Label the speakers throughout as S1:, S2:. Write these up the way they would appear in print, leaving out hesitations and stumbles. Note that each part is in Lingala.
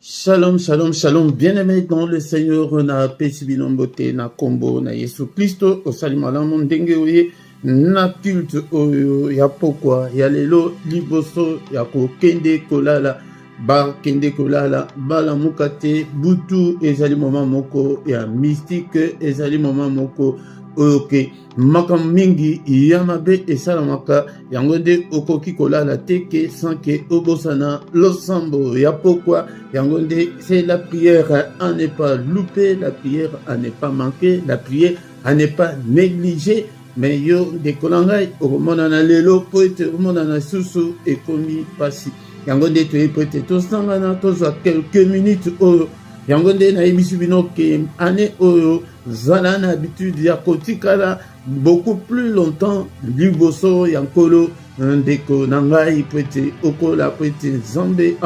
S1: Shalom, shalom, shalom. Bien-aimés dans le Seigneur, na pesibinombote, na kombo, na Yesu Christo, osalimala mondenge oye, na culte oyo, ya pokwa, ya lelo, liboso, ya kende kolala, ba kende kolala, bala mukate, butu, ezali moma moko, ya mystique, ezali moma moko, oyoke makam mingi yamabe esalamaka yango nde okoki kolala teke sanke obosana losambo ya pokwa yango nde c'est la prière à ne pas louper, la prière à ne pas manquer, la prière à ne pas négliger. Mais yo dekolanga okomona na lelo po ete okomona na susu ekomi pasi yango nde toye po ete tosangana tozwa quelques minutes oyo yango nde nayebisi bino ke ane oyo zala na habitude ya kotikala beaucoup plus longtemps liboso ya nkolo ndeko na ngai po ete okola po ete nzambe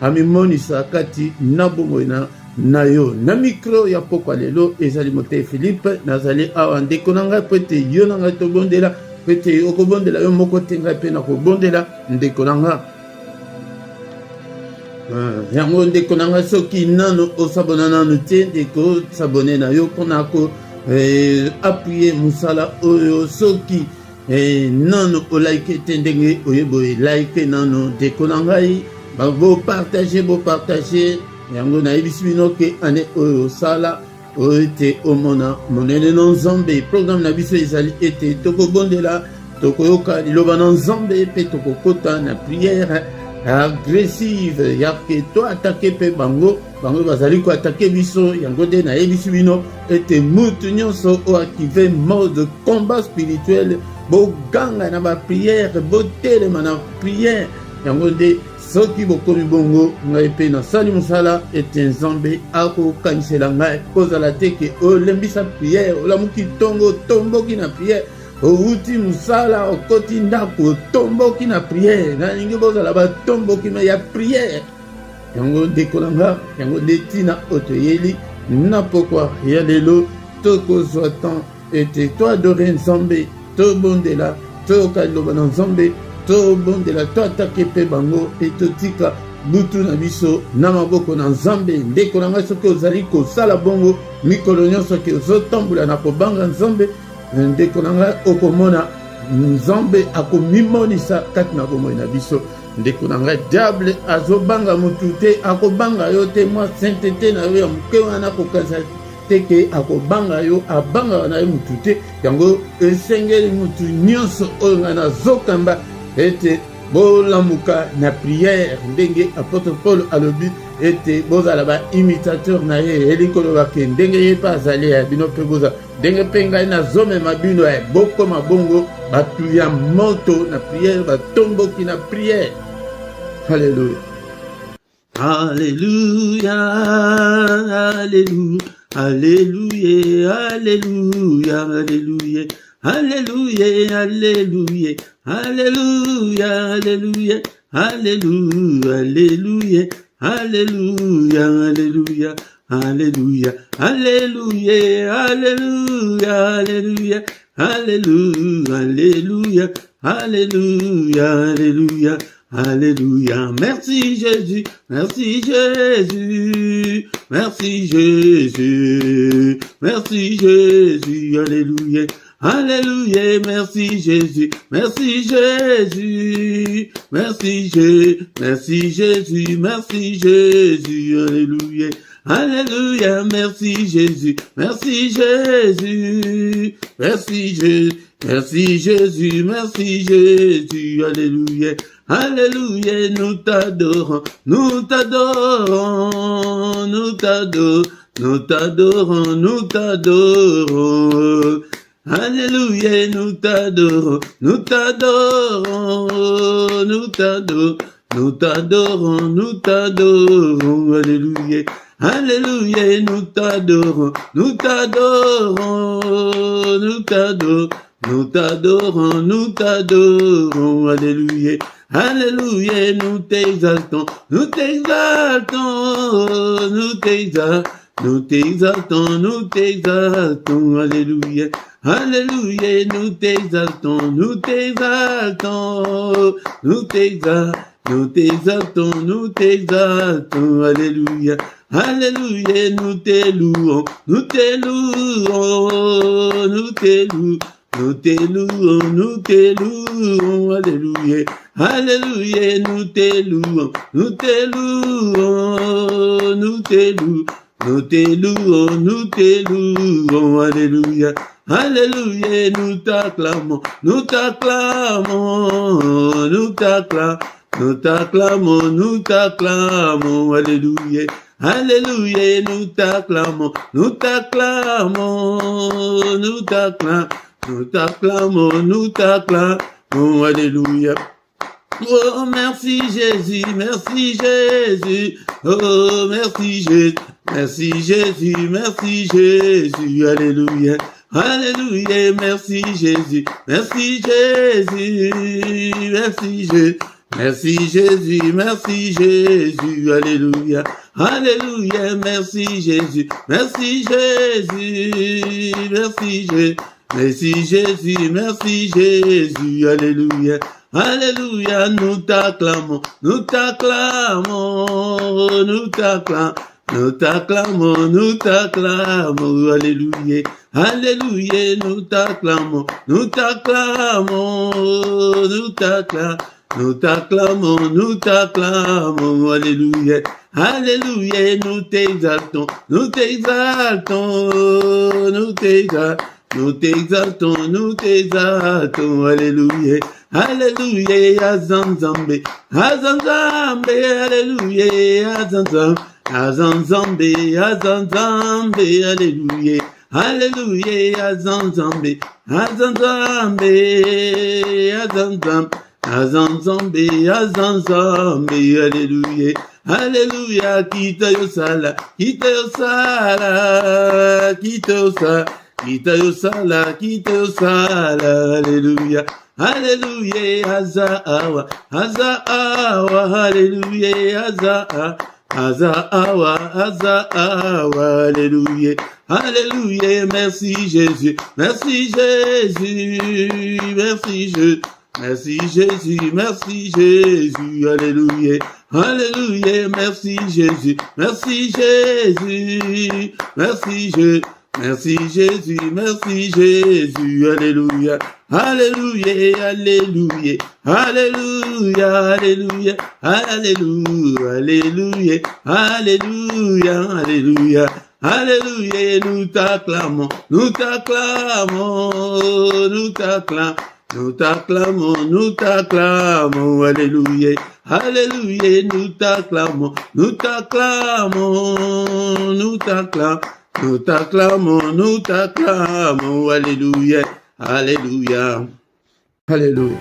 S1: amimonisa kati na bomoi na yo na micro ya pokwa lelo ezali mote Philippe nazali awa ndeko na ngai po ete yo na ngai tobondela po ete okobondela yo moko te ngai mpe nakobondela ndeko na ngai yango ndeko na ngai soki nano osabona nano te ndeko sabone na yo mpona ko appuye mosala oyo soki nano olaike te ndenge oyeboye like nano ndeko na ngai bopartage yango nayebisi bino ke ane oyo osala oyo ete omona monene na nzambe programme na biso ezali ete tokobondela tokoyoka liloba na nzambe mpe tokokota na priere agressive yake to atake pe bango bazali ko atake biso yango nde nayebisi bino ete mutu nyonso o active mode combat spirituel boganga na ba priere botelema na priere yango nde soki bokomi bongo ngai mpe nasali mosala ete nzambe akokanisela ngai kozala te ke olembisa priere olamuki ntongo tomboki na priere outi musala okoti ndako tomboki na priere nalingi bozala batomboki me ya priere yango ndekolanga yango nde ntina otoyeli na pokwa ya lelo tokozwa temps ete toadore nzambe tobondela toyoka liloba na nzambe tobondela toatake mpe bango mpe totika butu na biso na maboko na nzambe ndeko na ngai soki ozali kosala bongo mikolo nyonso ke ozotambola na kobanga nzambe ndeko na ngai okomona nzambe akomimonisa kati na bomoi na biso ndeko na ngai diable azobanga mutu te akobanga yo te mwa sainteté na yo ya moke wana kokanisa te ke akobanga yo abanga na ye mutu te yango esengeli mutu nyonso oyo ngai nazokamba ete bolamuka na prière ndenge apôtre Paul alobi ete bozala ba imitateur na ye elikoloba ke ndenge ye mpe azali ya bino mpe bozala ndenge mpe ngai nazomema bino ya bokoma bongo bato ya moto na prière batomboki na prière. Alléluia, alléluia, alléluia, alléluia, alléluia, alléluia. Alléluia, alléluia, alléluia, alléluia, alléluia, alléluia, alléluia, alléluia, alléluia, alléluia, alléluia, alléluia, alléluia, alléluia, alléluia, alléluia. Merci Jésus, merci Jésus, merci Jésus, merci Jésus, alléluia. Alléluia, merci Jésus, merci Jésus, merci Jésus, merci Jésus, merci Jésus, alléluia. Alléluia, merci Jésus, merci Jésus, merci Jésus, merci Jésus, merci Jésus, alléluia. Alléluia, nous t'adorons, nous t'adorons, nous t'adorons, nous t'adorons, nous t'adorons. Alléluia, nous t'adorons, nous t'adorons, nous t'adorons, nous t'adorons, nous t'adorons, alléluia. Alléluia, nous t'adorons, nous t'adorons, nous t'adorons, nous t'adorons, nous t'adorons, alléluia. Alléluia, nous t'exaltons, nous t'exaltons, nous t'exaltons. Nous t'exaltons, nous t'exaltons, alléluia. Alléluia, nous t'exaltons, nous t'exaltons, nous t'exaltons, nous t'exaltons, alléluia. Alléluia, nous te louons, nous te louons, nous te louons. Nous te louons, alléluia, alléluia, nous te louons, nous te louons, nous te louons, nous te louons, nous te louons, alléluia, alléluia, nous t'acclamons, nous t'acclamons, nous t'acclamons, nous t'acclamons, nous t'acclamons, alléluia. Alléluia, nous t'acclamons, nous t'acclamons, nous t'acclamons. Nous t'acclamons, nous t'acclamons, alléluia. Oh, merci Jésus, merci Jésus. Oh, merci Jésus, merci Jésus, merci Jésus, alléluia. Alléluia, merci Jésus, merci Jésus, merci Jésus. Merci Jésus, merci Jésus, alléluia. Alléluia, merci Jésus, merci Jésus, merci Jésus. Merci Jésus, merci Jésus, alléluia, alléluia, nous t'acclamons, nous t'acclamons, nous t'acclamons, nous t'acclamons, nous t'acclamons, alléluia, alléluia, nous t'acclamons, nous t'acclamons, nous t'acclamons, nous t'acclamons, nous t'acclamons, alléluia, alléluia, nous t'exaltons, nous t'exaltons, nous t'exaltons. Nous t'exaltons, alléluia, alléluia, azanzambe, azanzambe, alléluia, azanzambe, azanzambe, azanzambe, alléluia, alléluia, azanzambe, azanzambe, azanzambe, azanzambe, azanzambe, alléluia, alléluia, kita yosala, kita yosala, kita yosala. Kita yosala, alléluia, alléluia, azawa, azawa, alléluia, azawa, azawa, alléluia, alléluia, merci Jésus, merci Jésus, merci Jésus, merci Jésus, merci Jésus, alléluia, alléluia, merci Jésus, merci Jésus, merci Jésus. Merci Jésus, alléluia, alléluia, alléluia, alléluia, alléluia, alléluia, alléluia, alléluia, alléluia, alléluia, nous t'acclamons, nous t'acclamons, nous t'acclamons, nous t'acclamons, nous t'acclamons, alléluia, alléluia, nous t'acclamons, nous t'acclamons, nous t'acclamons. Nous t'acclamons, alléluia, alléluia, alléluia.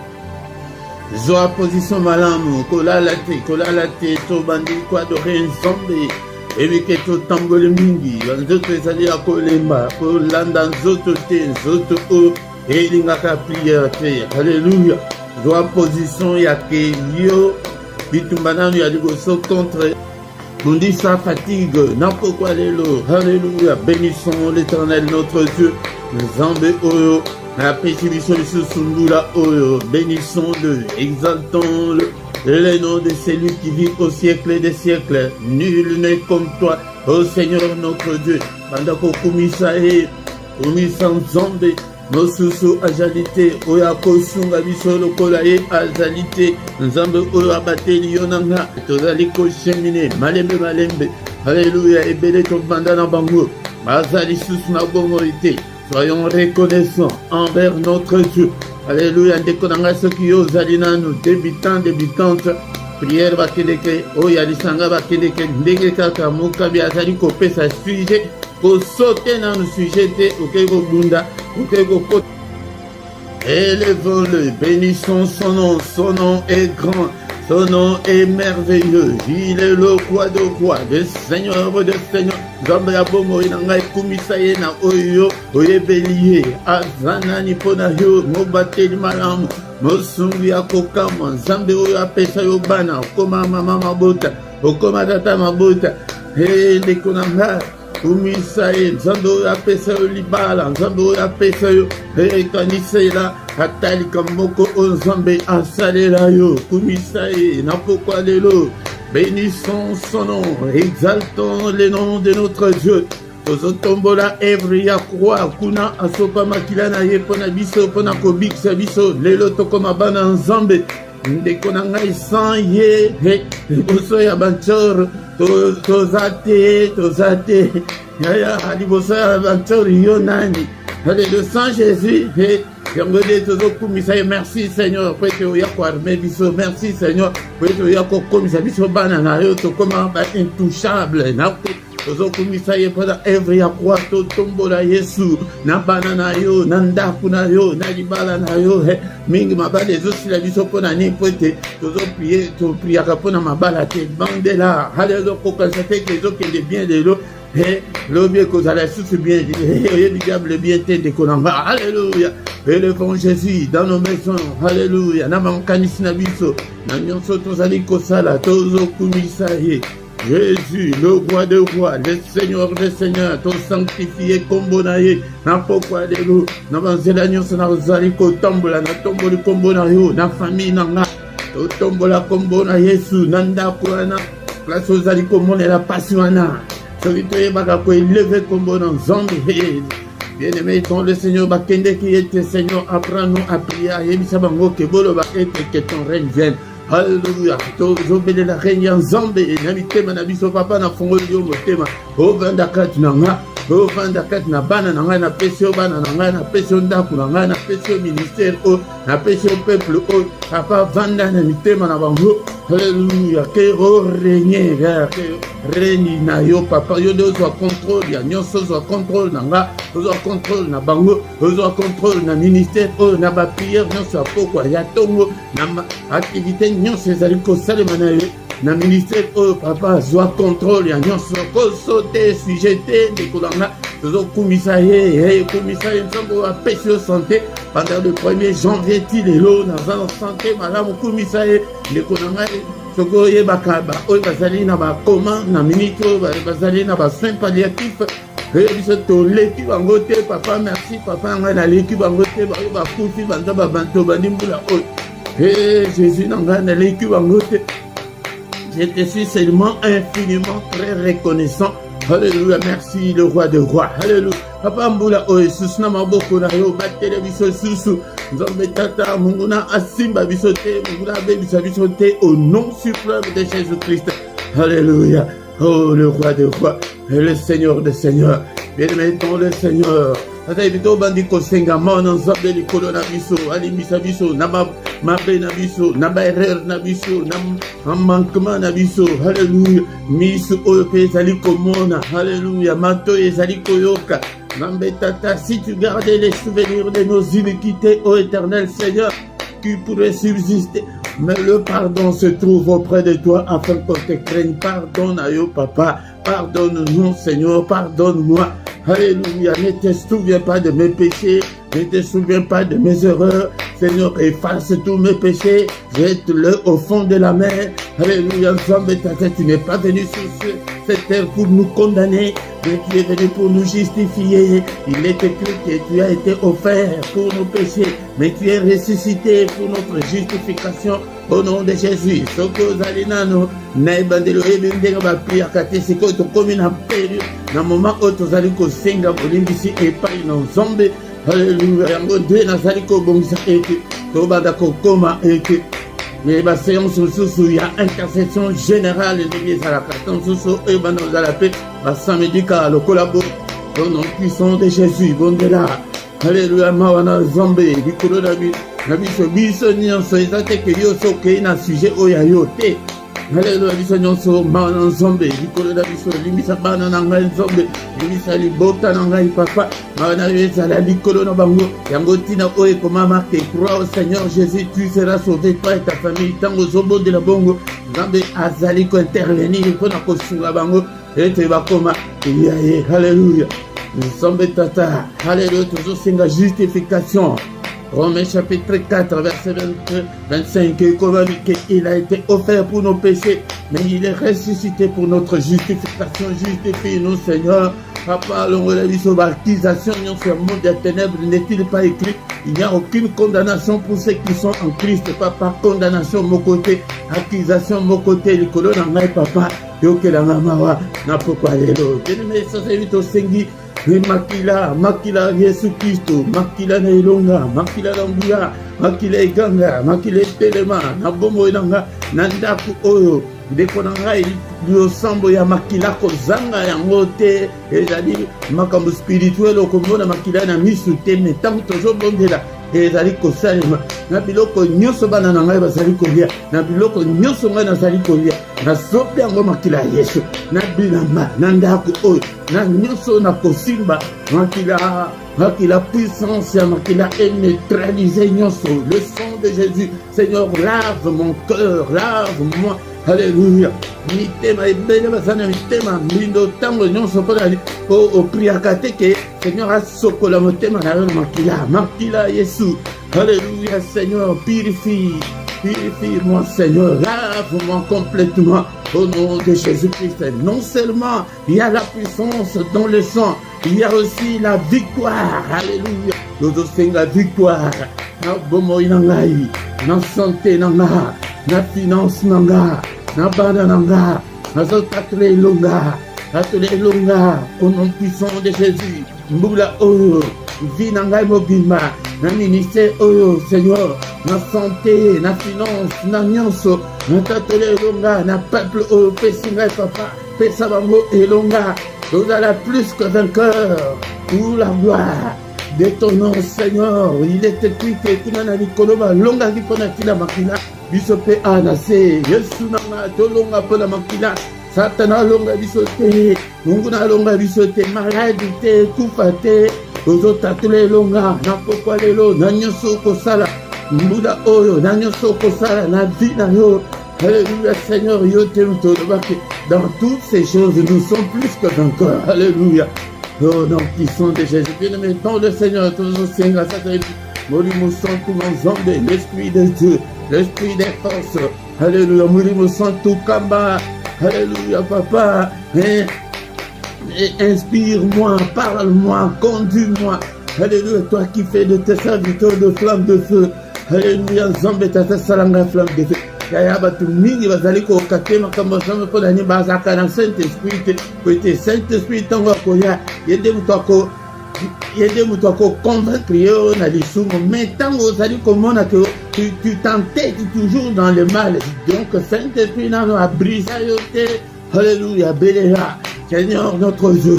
S1: Zoa position malamu, kola late, to bandi kwa dore nzombe, ebike to tambole mingi, nzoto ezali ya kolemba, kolanda nzoto te, nzoto o, elingaka prière te, alléluia. Zoa position ya ke yo, bitumbananu ya ligoso contre Bondissa fatigue, n'importe lelo, alléluia, bénissons l'éternel notre Dieu, Nzambe oyo, la précipitation de ce Sundula oyo, bénissons-le, exaltons-le, le nom de celui qui vit au siècle des siècles, nul n'est comme toi, ô Seigneur notre Dieu, Bandako Kumisae, Kumisa Nzambe, Mosusu azalité, oya kosunga biso lokola ye azalité, Nzambe oyo abateli yonanga, tozali koshemine, malembe, alléluia, ebele tobanda na bango, bazali susu na bongo ite, soyons reconnaissants envers notre Dieu, alléluia, ndeko nanga soki yo ozali nanu, débutantes, prière bakeleke, oya lisanga bakeleke, ndenge kaka mokabi azali kopesa sujet, pour sauter dans le sujet, élevons-le, bénissons son nom est grand, son nom est merveilleux, il est le roi de roi, le Seigneur de Seigneur, Nzambe ya bomo inanga ekumisa ye na oyo, oyebeliye, azanani pona yo, mobateli malamu, mosungu ya kokama, Nzambe oyo apesa yo bana, okoma mama mabota, okoma tata mabota, ndeko nanga, kumisa ye nzambe oyo apesa yo libala, nzambe oyo apesa yo ekanisa la atalika moko oyo nzambe asalela yo kumisa ye na pokwa lelo. Bénissons son nom, exaltons le nom de notre Dieu. Tozotombola evri ya croix kuna asopa makila na ye pona biso pona kobikisa biso lelo tokoma bana nzambe ndeko na ngai sans ye liboso ya banchor tozate yaya liboso ya banchor yo nani le sang Jésus yango de tozokumisa ye. Merci Seigneur po ete oya koarme biso, merci Seigneur po ete oya kokomisa biso bana na yo tokoma ba intouchable na tozokumisa ye mpona evre ya croix totombola Yesu na bana na yo na ndako na yo na libala na yo mingi mabala ezosila biso mpona nini po ete topriaka mpona mabala te bandela halelo kokanisa te ke ezokende bien lelo lobi ekozala lisusu bien oyebi diable bien te ndeko na nga. Alléluia, élevons Jésus dans nos maisons. Alléluia, na makanisi na biso na nyonso tozali kosala tozokumisa ye Jésus, le roi des rois, le Seigneur des seigneurs, ton sanctifié kombo na ye na pokwa lelo na banzela nyonso na ozali kotambola na tomboli kombo na yo na famille na nga totombola kombo na Yesu na ndako wana place ozali komonela pasi wana soki toyebaka koeleve kombo na nzambe. Bien-aimé, ton le Seigneur bakende qui était Seigneur, apprends-nous à prier ayebisa bango ke boloba ete que ton règne vienne. Alléluia, tozobele la règne nzambe na mitema na biso papa na fongoli yo motema ovanda kati na nga ovanda kati na bana na ngai na pesi yo bana na ngai na pesi yo ndako na ngai na pesi yo ministère o na pesi yo peuple o papa vanda na mitema na bango. Alléluia, que o règne que règne na yo papa yo de ozwa contrôle ya nyonso ozwa contrôle na nga ozwa contrôle na bango ozwa contrôle na ministère o na ba prière nyonso ya pokwa ya tongo na activité nyonso ezali kosalema na ye na ministère oyo papa zwa contrôle ya nyonso kosote sujeté ndeko na nga tozokumisa ye kumisa ye nzambe oyo apesi yo santé pendant le 1er janvier ti lelo naza na santé malamu kumisa ye ndeko na ngai soki oyebaka oyo bazali na bakoma na minute oyo bazali na basoin palliatif biso toleki bango te papa merci papa ngai naleki bango te bayo bakufi banza babanto bandi mbula oyo Jésus na ngai naleki bango te. Je te suis seulement infiniment très reconnaissant. Alléluia, merci le roi des rois. Alléluia. Papa mbula oyo susu na maboko na yo batele biso susu nzambe tata munguna asimba biso te munguna abebisa biso te au nom suprême de Jésus-Christ. Alléluia. Oh le roi des rois et le Seigneur des seigneurs. Bien-aimé ton le Seigneur. Ata ibito bandi kosenga mona nzambe likolo na biso alimisa biso na mabe na biso na ba erreur na biso na manquement na biso. Alléluia, miso oyo pe ezali komona. Alléluia, mato ezali koyoka. Nambe tata, si tu gardais les souvenirs de nos iniquités, ô éternel Seigneur, qui pourrait subsister, mais le pardon se trouve auprès de toi afin qu'on te craigne. Pardonne à yo papa, pardonne-nous Seigneur, pardonne-moi. Alléluia, ne te souviens pas de mes péchés, ne te souviens pas de mes erreurs. Seigneur, efface tous mes péchés, jette-le au fond de la mer. Alléluia, Nzambe tata, tu n'es pas venu sur cette terre pour nous condamner, mais tu es venu pour nous justifier. Il est écrit que tu as été offert pour nos péchés, mais tu es ressuscité pour notre justification. Au nom de Jésus, soko zalinano na bandelo ebindenga ba prière kate siko to komi na période na moment où tozali ko senga bolimbisi epai na Nzambe. Alléluia, yango de nazali ko bongisa ete to banda ko koma ete mais ba séance sous il y a intercession générale de l'église à la carton sous et banda za la paix ba samedi ka le collabo au nom puissant de Jésus bondela. Alléluia, mawana Nzambe likolo na biso nyonso ezate ke yo soki na sujet oyo yo te. Alléluia, biso nyonso mawana Nzambe likolo na biso limbisa bana na ngai Nzambe limbisa libota na ngai papa mawana yo ezala likolo na bango yango tina oyo ekomama ke crois au Seigneur Jésus tu seras sauvé toi et ta famille ntango ozobondela bongo Nzambe azali kointervenir mpona kosunga bango ete bakoma elia ye. Alléluia, Nzambe tata. Alléluia, tozosenga justification. Romains chapitre 4, verset 25, il a été offert pour nos péchés, mais il est ressuscité pour notre justification. Justifie-nous, Seigneur, Papa, longola biso baptisation, sur le monde des ténèbres, n'est-il pas écrit? Il n'y a aucune condamnation pour ceux qui sont en Christ, papa. Condamnation, mon côté, accusation, mon côté, les colons en maille, papa. Yo que la maman, n'a pas aller l'eau. Mais ça, c'est vite au sengi. Mais makila Yesu Christo, makila na ilonga, makila na makila iganga, makila telema, na bomo inanga, nandaku oyo. Ndeko na ngai liyosambo ya makila kozanga yango te ezali makambo spirituel okomona makila na misu te me ntango tozobondela ezali kosalema na biloko nyonso bana na ngai bazali kolia na biloko nyonso ngai nazali kolia nazope yango makila ya Yesu na bilamba na ndako oyo na nyonso na kosimba makila puissance ya makila est neutralisé nyonso le sang de Jésus. Seigneur, lave mon cœur, lave-moi. Alléluia. Mitema ebele basana mitema mindo tango nyonso mpona opriaka te ke Seigneur asokola motema na yo makila Yesu. Alléluia. Seigneur, purifie-moi Seigneur, lave-moi complètement au nom de Jésus-Christ. Non seulement il y a la puissance dans le sang, il y a aussi la victoire. Alléluia. Nous offrons la victoire. Na bomo inangai, na santé nanga, na finance nanga, na bana nanga, na zotatele longa, au nom puissant de Jésus. Mbula oyo, vie nanga mobima, na ministère oyo, Seigneur, na santé, na finance, na nyonso, na tatele longa, na peuple oyo, pesinga papa, pesa bango elonga, nous allons plus que vainqueur, pour la gloire de ton nom, Seigneur. Il est écrit que tu n'as pas longa qui connaît la makila, bisope anase, Yesu nanga, tolonga pour la makila, Satana longa bisote, Munguna longa bisote, maladie, kufate, ozotatule longa, na pokwa lelo, na nyoso kosala, Mbuda oyo, na nyoso kosala, na vie na yo. Alléluia, Seigneur, yo te mutolobake. Dans toutes ces choses, nous sommes plus que vainqueurs. Alléluia. Oh non, qui sont de Jésus. Bien aimé, dans le Seigneur, tous nos seigneurs, Mourimo Santo Manzambe, l'Esprit de Dieu, l'Esprit des forces. Alléluia, Mourimo Santo Kamba. Alléluia, Papa. Inspire-moi, parle-moi, conduis-moi. Alléluia, toi qui fais de tes serviteurs de flammes de feu. Alléluia, Zambé, tata salanga flamme de feu. Yaya batu mingi bazali ko katema kama zame po dani bazaka na Saint-Esprit te Saint-Esprit tango koya yede mutu ako convaincre yo na lisumu mais tango zali komona que tu t'entêtes toujours dans le mal donc Saint-Esprit nano a brisé yo te. Alléluia, bénéra Seigneur notre Dieu,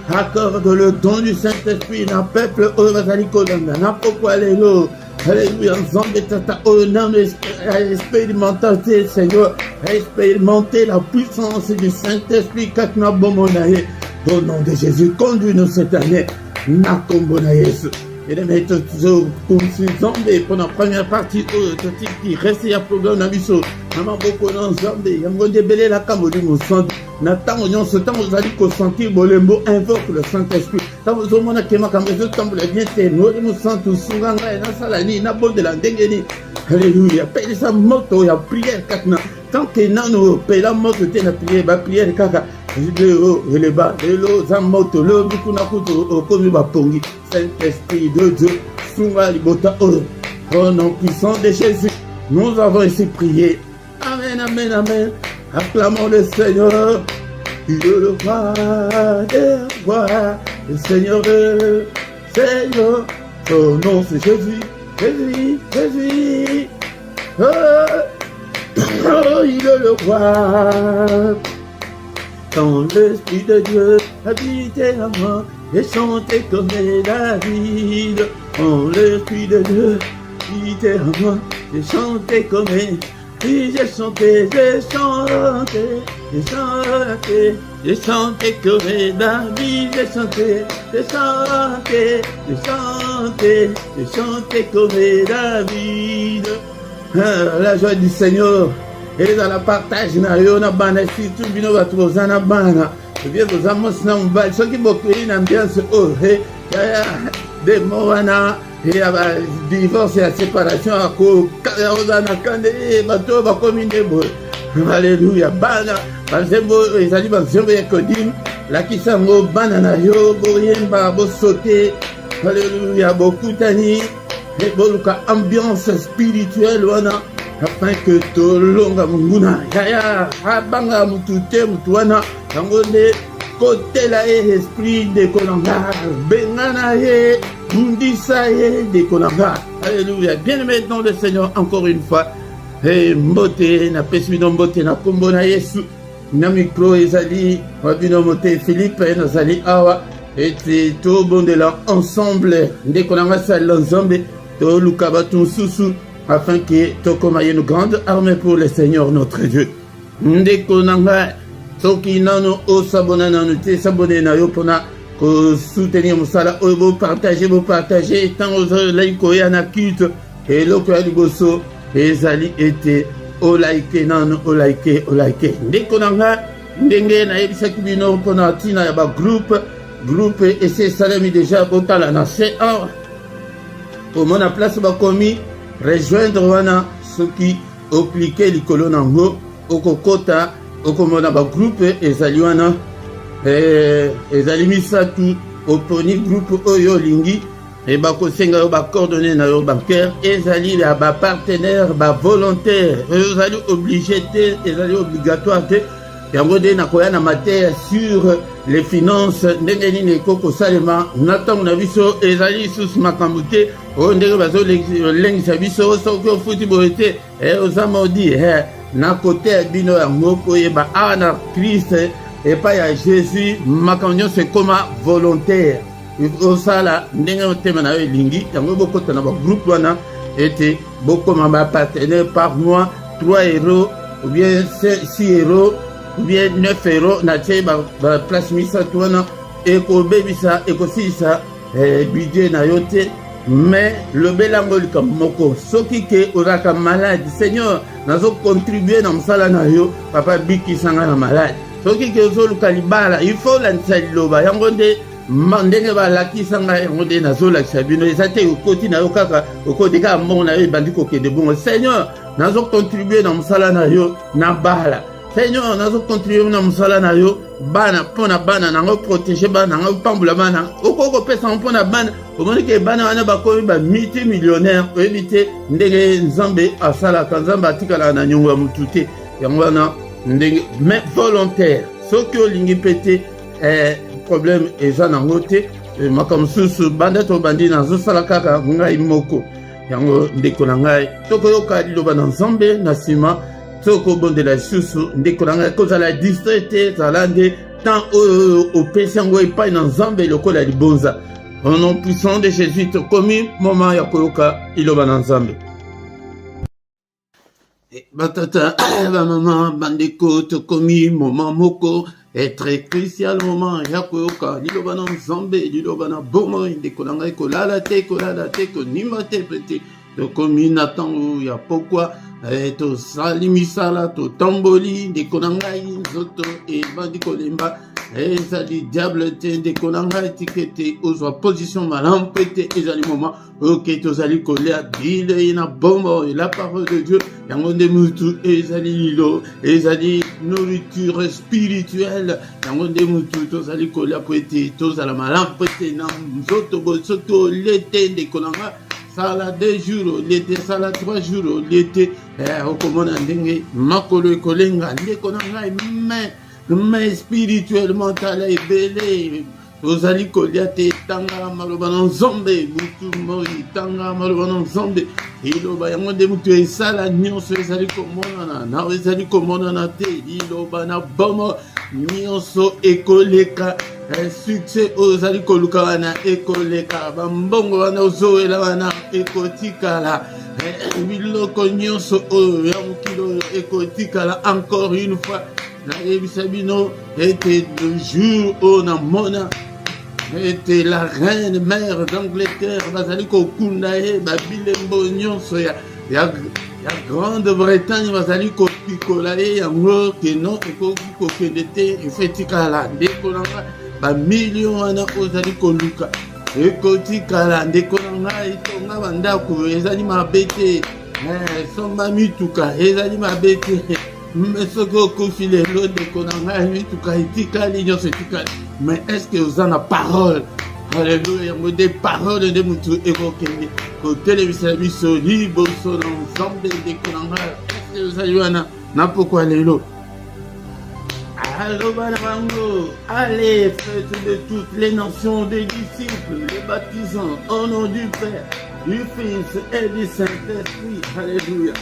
S1: accorde le don du Saint-Esprit na peuple oyo bazali kolanda na pokwa lelo. Alléluia, Zambé tata onam expérimenter Seigneur, expérimenter la puissance du Saint-Esprit kakna bomonaye. Au nom de Jésus, conduis-nous cette année. Na kombona Yesu. Et les maîtres comme si Zambé pour la première partie qui reste ya programme na biso. Maman beaucoup dans Zambé, yangonde belé la kamodi mo centre. Na tango nyonso tango zali ko sentir bolembo invoque le Saint-Esprit. Tango zomona kema kambezo tango la bien te no mo centre sunganga na salani na bonde la ndengeni. Alléluia. Paye sa moto ya prière katna. Tant que nano paye la moto te na prière kaka. Le haut et le bas, le lot, zamoto, le bikuna kuto, au komi bapongi, Saint-Esprit de Dieu, Sunga libota oro, au nom puissant de Jésus, nous avons ici prié. Amen, amen, amen. Acclamons le Seigneur, il est le roi des rois, le Seigneur, Seigneur, son nom c'est Jésus, Jésus, Jésus. Oh, il est le roi. Quand l'Esprit de Dieu habitait à moi, j'ai chanté comme David. Quand l'Esprit de Dieu habitait à moi, j'ai chanté comme puis j'ai chanté comme David. J'ai chanté comme David. La joie du Seigneur. Et dans la partage na yo na bana si tu bino ba tozana bana bien aux amos na mbali soki bokeli na ambiance oh ya de moana et aba divorce et séparation à ko ozana kande bato ba komine bo. Alléluia, bana bazembo ezali bazembo ya kodim lakisango bana na yo boyemba bosote alléluia bokutani boluka ambiance spirituelle wana afin que tolonga munguna yaya abanga mutu te mutu wana yango nde kotela ye esprit de kolanga bengana ye bundisa ye de kolanga alléluia bien aimé dans le Seigneur encore une fois et mbote na pesi bino mbote na kombo na Yesu na micro ezali wabino mote Philippe nazali awa ete tobondela ensemble nde kolanga sala nzambe toluka bato susu afin que tokoma une grande armée pour le Seigneur notre Dieu nde kolanga soki nano osabona nano te sabone na yo pona ko soutenir mosala oyo bopartage tant ozolai koya na culte eloko ya liboso ezali ete olaike nano olaike ndeko na nga ndenge nayebisaki bino mpona ntina ya bagroupe ese esalemi deja botala na C1 komona place bakomi rejoindre wana soki oklike likolo nango okokota okomona bagroupe ezali wana ezali misatu oponi groupe oyo olingi bakosenga yo bacoordonné na yo bancaire ezali ya bapartenaire bavolontaire ezali obligé te ezali obligatoire te yango nde nakoya na mateya sur les finances ndenge nini ekokosalema na ntango na biso ezali lisusu makambo te oyo ndenge bazolengisa biso soki ofuti boye te oza maudi na kote ya bino yango koyeba awa na Christ epai ya Jésus makambo nyonso ekoma volontaire osala ndenge motema na yo elingi yango bokota na bagroupe wana ete bokoma bapartenaire par mois 3 euros ou bien 6 euros ou bien 9 euros na tie baplace misatu wana ekobebisa ekosilisa budget na yo te mais lobelango likambo moko soki ke ozalaka malade Seigneur nazo contribuer na mosala na yo papa bikisanga na malade soki ke ozoluka libala il faut landisa liloba yango nde ndenge balakisanga yango nde nazolakisa bino eza te okoti na yo kaka okoti kaka mbongo na yo ebandi kokende bongo Seigneur nazo contribuer na mosala na yo na bala Seigneur nazo contribuer na mosala na yo bana mpona bana nango protéger bana nango pambula bana okokopesa mpona bana omoni ke bana wana bakomi multimillionnaire oyebi te ndenge nzambe asalaka nzambe atikala na nyongo ya mutu te yango wana ndenge mais volontaire soki olingi mpe te problème eza nango te makambo susu banda to bandi nazosala kaka ngai moko yango ndeko na ngai tokoyoka liloba na nzambe na nsima tokobondela lisusu ndeko na ngai kozala distrait te ezala nde tant oyo opesi yango epai na nzambe lokola libonza au nom puissant de Jésus tokomi moment ya koyoka liloba na nzambe batata bamama bandeko tokomi moment moko est très crucial moment ya koyoka liloba na nzambe liloba na bomoi ndeko na ngai kolala te konima te pete tokomi na ntango ya pokwa tosali misala totamboli ndeko na ngai nzoto ebandi kolemba ezali diable te ndeko na ngai tike te ozwa position malamu mpe te ezali moment oke tozali kolia bilei na bombo la parole de Dieu yango nde mutu ezali lilo ezali nourriture spirituelle yango nde mutu tozali kolia po ete tozala malamu mpe te na nzoto boye soki olie te ndeko na ngai sala 2 jours l'été sala 3 jours l'été okomona ndenge makolo ekolenga ndeko na ngai mais spirituellement tala ebele ozali kolia te tanga maloba na nzambe mutu moi tanga maloba na nzambe iloba yango nde mutu esala nyonso ezali komonana nawe ezali komonana te iloba na bomo nyonso ekoleka succès ozali koluka wana ekoleka bambongo wana ozowela wana ekotikala biloko nyonso oyo ya mokili oyo ekotikala encore une fois nayebisa bino ete le jour oyo namona ete la reine mère d'Angleterre bazali kokunda ye babilembo nyonso ya Grande-Bretagne bazali kopikola ye yango keno ekoki kokende te efetikala ndeko nanga bamilio wana ozali koluka ekotikala ndeko na ngai tonga bandako ezali mabe te somba mituka ezali mabe te mais ce que vous les lots de Konanga, lui, tout cas, il dit mais est-ce que vous en avez parole? Alléluia, des paroles de Moutou évoquées. Côté les services libres, son ensemble de Konanga, est-ce que vous avez un pourquoi les lots? Allez, faites de toutes les nations des disciples, les baptisants au nom du Père, du Fils et du Saint-Esprit. Alléluia.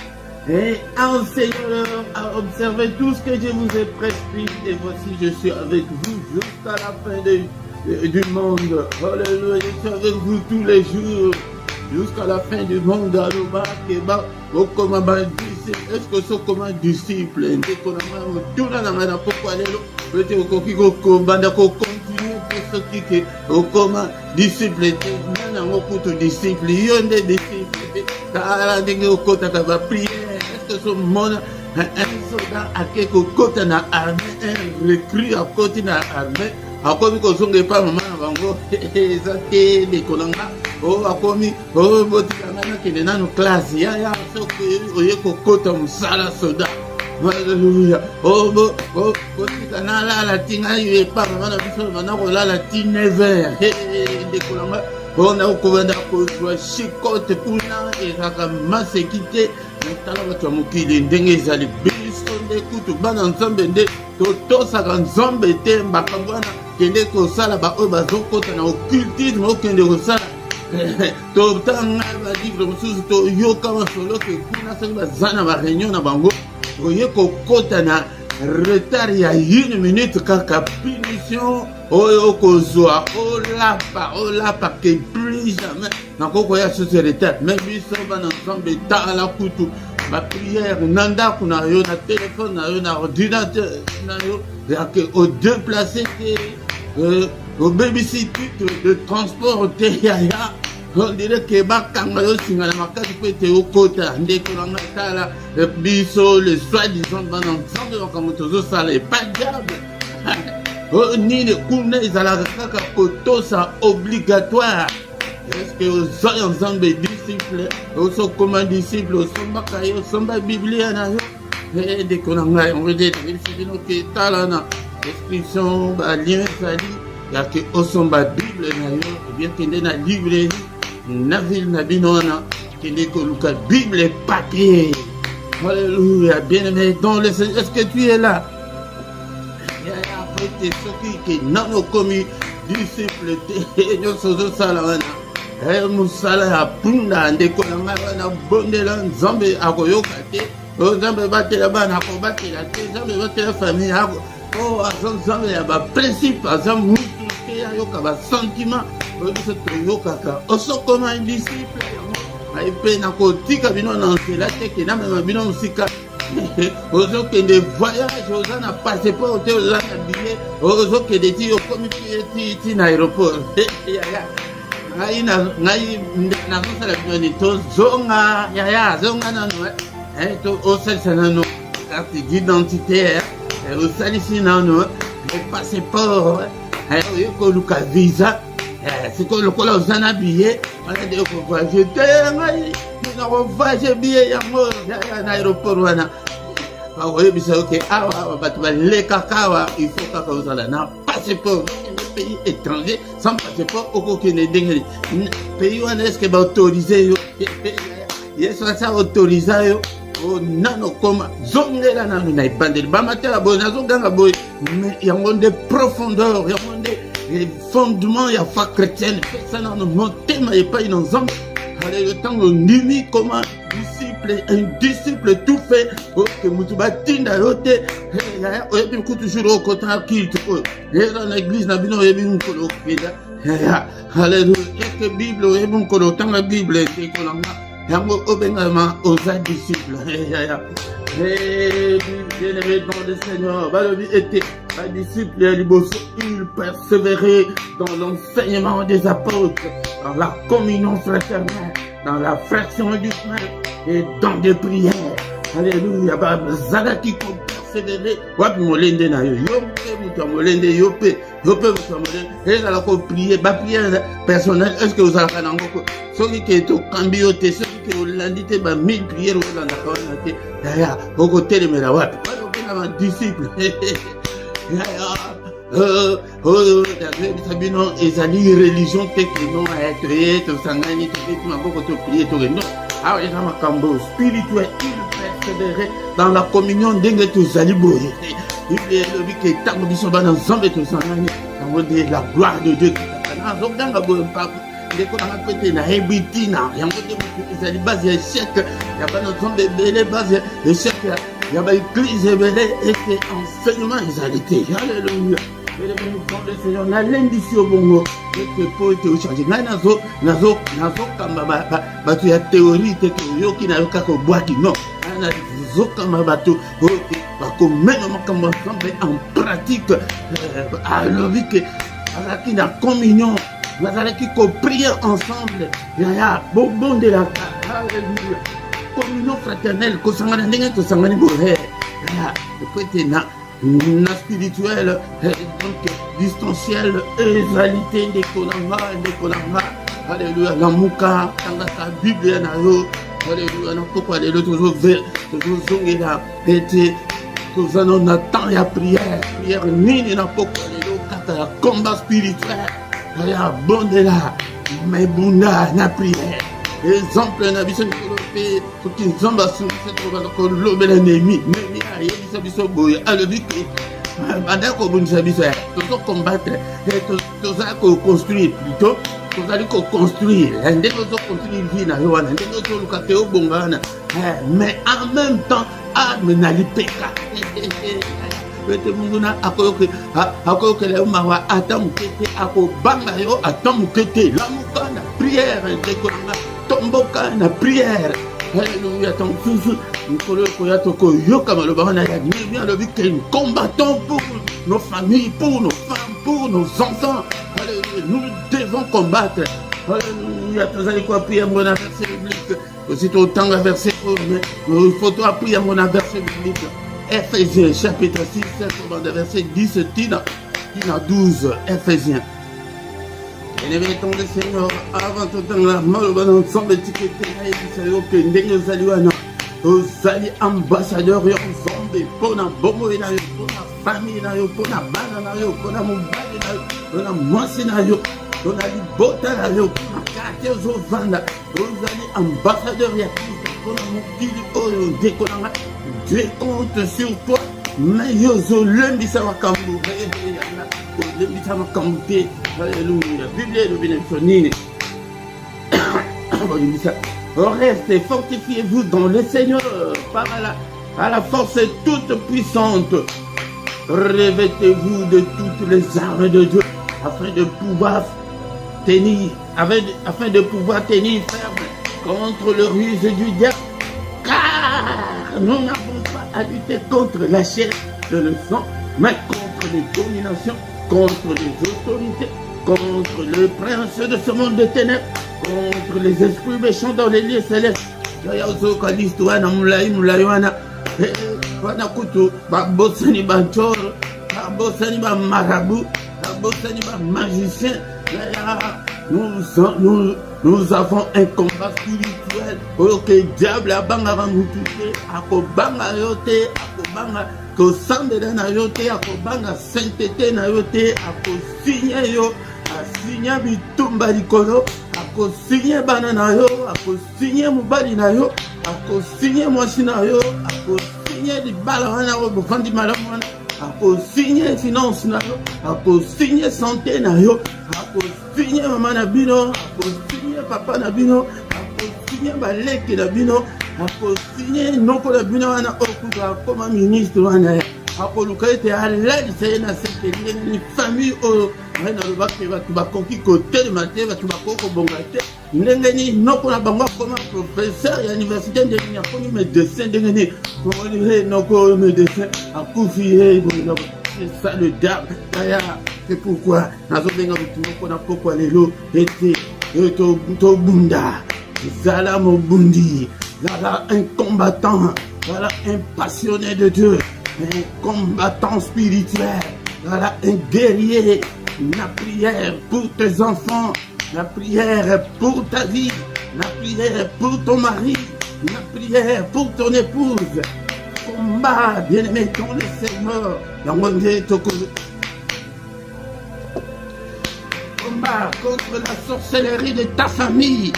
S1: Et enseignez-leur à observer tout ce que je vous ai prescrit. Et voici, je suis avec vous jusqu'à la fin du monde. Alléluia, je suis avec vous tous les jours. Jusqu'à la fin du monde. Alléluia. Est-ce que c'est comme un disciple? Tout le monde pourquoi aller là? Peut-être qu'on continue pour ce qui est comme un disciple. Beaucoup de disciples. Il y a des disciples. Est-ce que ce monde, un soldat à quelque côté de l'armée, un recrue à côté de l'armée, a commis qu'on ne pas maman avant, et ça t'est des colongas, oh, a commis, oh, botikana qui est dans nos classes, ya, ce que y a qu'au côté de sala soldat. Alléluia. Oh, botikana la tinga, il est pas maman, la la tinga vert, des colongas. On a recouvert que chicote pour là et ça commence à quitter. Maintenant, tu as moqué les dengues, les bisons des coups, ban ensemble de toto, ça ensemble était Bakabana, qui est que ça là-bas, au bazon, quand on a occultisme, aucun de ça. Tout le temps, on va dire que nous sommes yoka, solo, que nous sommes zana, ma réunion à Bango. Vous voyez qu'au côté, on a retard, il y a une minute, kaka punition. Oh, Kozoa, oh lapa, que plus jamais. N'a pas quoi sur ce retard. Même si on va ensemble, à la couteau. Ma prière, nanda, qu'on a eu un téléphone, un ordinateur, il y a que au déplacé, au babysitter de transport, on dirait que Bakangayo Singala Makati peut être au côté, dès que l'on a là, le biseau, le soi-disant, on ensemble, comme tout ça, n'est pas diable. Ni les kouna ils allaient kaka koto ça obligatoire. Est-ce que vous êtes ensemble des disciples? Vous êtes comme un disciple, vous êtes bakayo, vous êtes la Bible na yo. Et dès qu'on a on veut dire que talana description ba lien sali ya que au son ba Bible na yo bien que na librairie na ville na binona que la Bible est papier. Alléluia, bien-aimé dans le Seigneur. Est-ce que tu es là? Et ceux qui n'ont commis disciples de nos salons, Moussala a Punda, des Kolanga, Bondela, Zambé, Agoyokate, Zambé battre la banne, à combattre la tête, Zambé battre la famille, oh, à Zambé, à bas principe, à Zambé, à Yoka, sentiment, au Yokaka, au so comme un disciple, à Epé, à Koti, à Binon, la tête, et n'a même Binon Sika. Aux autres qui des voyages, aux gens n'a passé pas au thé, aux gens habillés, aux autres qui des tirs au comité à l'aéroport. Aïe, n'a pas la bonne zonga, ya, zonga, non, au sel, ça n'a non, carte d'identité, au sel ici, non, le passeport, au Luca Visa, c'est que le col aux gens habillés, on a des voyages, nous avons voyagé bien, il y a un aéroport, oui, mais c'est ok. Ah, les cacaos, il faut que vous ayez un passeport. Les pays étrangers, sans passeport, aucun pays où est-ce que vous autorisez? Il y a ça autorisé. Non, comme zongé là, non, n'a pas de bamater la bonne zonganga boy. Mais il y a des profondeurs, il y a des fondements, il y a foi chrétienne. Ça n'a monté, mais il n'y a pas une ensemble. Allez, le temps on nimi comme un disciple tout fait, que Moutouba Tinda Rote, et puis toujours au côté qui et dans l'église, n'a bien eu une colo. Alléluia, et que Bible, et mon colo, tant la Bible, et que l'on a, Yango Obengama aux disciples. Et bien-aimé dans le Seigneur, Balobi était un disciple et il persévérait dans l'enseignement des apôtres, dans la communion fraternelle, dans la fraction du pain et dans des prières. Alléluia. Zalaki persévérer wapi molende na yo yo pe mutu molende yo pe mutu molende et la ko prier ba prière personnelle est-ce que vous allez nango ko soki ke to kambi yo te soki ke olandi te ba 1000 prières olanda ka wana te ya oko telemela wapi ba ko na disciple Sabino ezali religion te ke no être to sangani to ke maboko to prier to no ah eza makambo spirituel il persévérer dans la communion ndenge to zali boye il le ke tango biso bana nzambe to sangani tango de la gloire de Dieu na zokanga boye pa ndeko na pete na hebitina yango de ezali base ya échec ya bana nzambe bele base ya échec ya ba église bele et enseignement ezalité alléluia. Le Seigneur n'a l'indice au bon que pour te changer. Nazo kamba batu ya théorie te yo ki na yo ka ko boaki non. Nazo kamba batu ba ko même makambo en pratique alors que avec la communion nazalaki ko prier ensemble ya bon de la alléluia. Communion fraternelle ko sangana ndenge to sangani bo he ya peut na spirituel donc distanciel réalité de konanga alléluia la muka tanga sa bible na yo alléluia na poko alléluia toujours zongela ete tozana na temps ya prière nini na poko alléluia kata combat spirituel ya bondela mais bunda na prière exemple na biso pe soki nzamba suri ko lobela ennemi ayebisa biso boye alobi ke banda kobundisa biso tozo combattre tozali koconstruire plutôt tozali koconstruire ndenge ozoconstruire vie na yo wana ndenge ozoluka te obonga wana mais en même temps ame na lipeka ete mungu na akoyokela yo mawa ata moke te akobanga yo ata moke te lamuka na prière ndeko nanga tomboka na prière alléluia tant toujours nous koyato ko yoka maloba wana ya bien le but que nous combattons pour nos familles pour nos femmes pour nos enfants alléluia nous devons combattre alléluia tozali ko prier mon verset biblique aussi autant verset mais il faut toi prier mon verset biblique Ephésiens chapitre 6 verset 10 tina 12 Ephésiens. Et nous mettons le Seigneur avant tout dans la mort, ensemble étiqueté, que nous allons ozali ambassadeur yo nzambe pona bomo na yo pona famille na yo pona bana na yo pona mobali na yo pona mwasi na yo pona libota na yo pona kate ozovanda ozali ambassadeur ya Christ pona mokili oyo ndekolanga Dieu compte sur toi mais yo zolembisa makambo olembisa makambo te alléluia Bible elobi na biso nini olembisa restez, fortifiez-vous dans le Seigneur par à la force toute puissante. Revêtez-vous de toutes les armes de Dieu afin de pouvoir tenir ferme contre le ruse du diable. Car nous n'avons pas à lutter contre la chair de le sang, mais contre les dominations, contre les autorités, contre le prince de ce monde de ténèbres, contre les esprits méchants dans les lieux célestes. Yayaozoka l'histoire na mulai wana wana kutu babosani banchoro babosani ba marabout babosani ba magicien. Nous avons un combat spirituel. Ok, diable abanga mutuke akobanga yote akobanga ko sambela na yote akobanga sainteté na yote akosigna yo asinya bitumba likolo akosigna bana na yo akosigna mobali na yo akosigna mwasi na yo akosigna libala wana bofandi malamu wana akosigna finance na yo akosigna santé na yo akosigna mama na bino akosigna papa na bino akosigna baleki na bino akosigna noko na bino wana okuka koma ministre wana akoluka ete alalisa ye na sekeli ni famille oyo na lobaki bato bakoki kotelema te bato bakoki kobonga te ndenge nini noko na bango akoma professeur ya université ndenge nini akomi médecin ndenge nini komoni noko oyo médecin akufi ye c'est ça le diable aya c'est pourquoi nazobenga bitu moko na pokwa lelo ete tobunda zala mobundi zala un combattant zala un passionné de Dieu un combattant spirituel, voilà, un guerrier. La prière pour tes enfants, la prière pour ta vie, la prière pour ton mari, la prière pour ton épouse. Combat, bien-aimé, dans le Seigneur. Combat contre la sorcellerie de ta famille.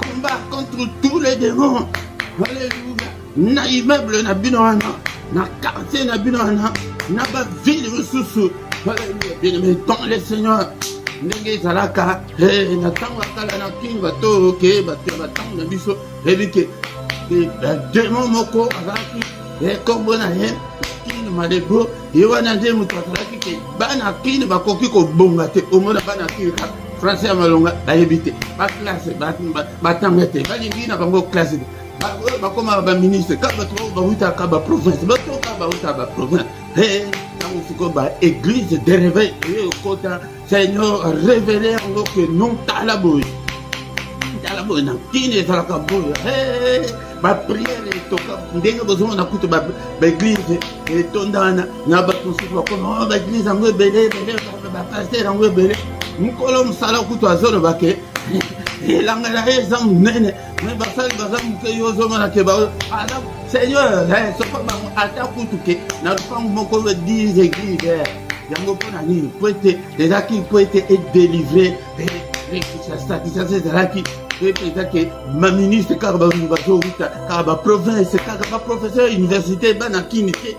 S1: Combat contre tous les démons. Alléluia. Na immeuble na binoana, na quartier na binoana, na ba ville mususu. Alléluia. Bien-aimé, dans le Seigneur. Ndenge zalaka, na tango kala na kinga to ke ba tango na biso, ebike démon moko azaki kombo na ye kini malebo yewana nde mutu azalaki ke bana kini bakoki kobonga te omona bana kini français ya malonga bayebi te baklasse batanga te balingi na bango classe te bakoma baministre ka bato bawutaka baprovince batoka bawuta baprovince ntango sikoyo baéglise de réveil ekota Seigneur révélé yango ke non tala boye na kini ezalaka boye bapriere etoka ndenge bozomona kutu baeglise etondana na bato mosusu bakoma baeglise yango ebele bapaster yango ebele mokolo mosala kutu azolobake elanga na ye eza monene me basali baza moke yo ozomona ke Seigneur soko bango ata kutu ke na lupango moko 10 église yango mpo na nini po ete ezalaki po ete edélivre statisation ezalaki ezalaki baministre kaka bazowuta kaka baprovince kaka baprofesseur université bana kini te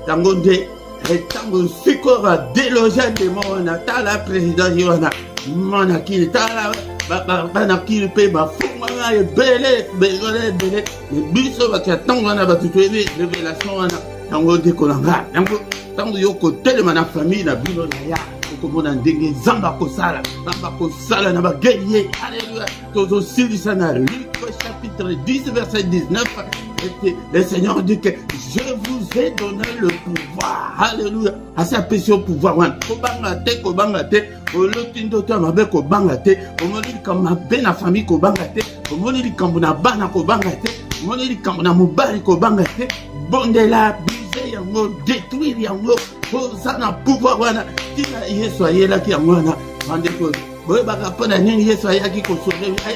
S1: yango nde ntango sikoyo badeloge ndemo wana tala président ye wana mwana kini tala bana kini mpe bafungwanga ebele ebele biso bakia ntango wana bato toyebi révélation wana yango ndeko na nga yango ntango yo kotelema na famille na bino na ya okomona ndenge nzambe akosala na baguerrier. Alléluia. Tozosilisa na Luc chapitre 10 verset 19. Le Seigneur dit que je vous ai donné le pouvoir. Alléluia. Asa pesio pouvoir wan. Kobanga te. Olotindo to mabe kobanga te. Omoni likambo na be na famille kobanga te. Omoni likambo na bana kobanga te. Omoni likambo na mobali kobanga te. Bondela bise yango détruire yango. Oza na pouvoir wana. Tina Yesu ayelaki yango wana. Bandeko boyebaka mpona nini Yesu ayaki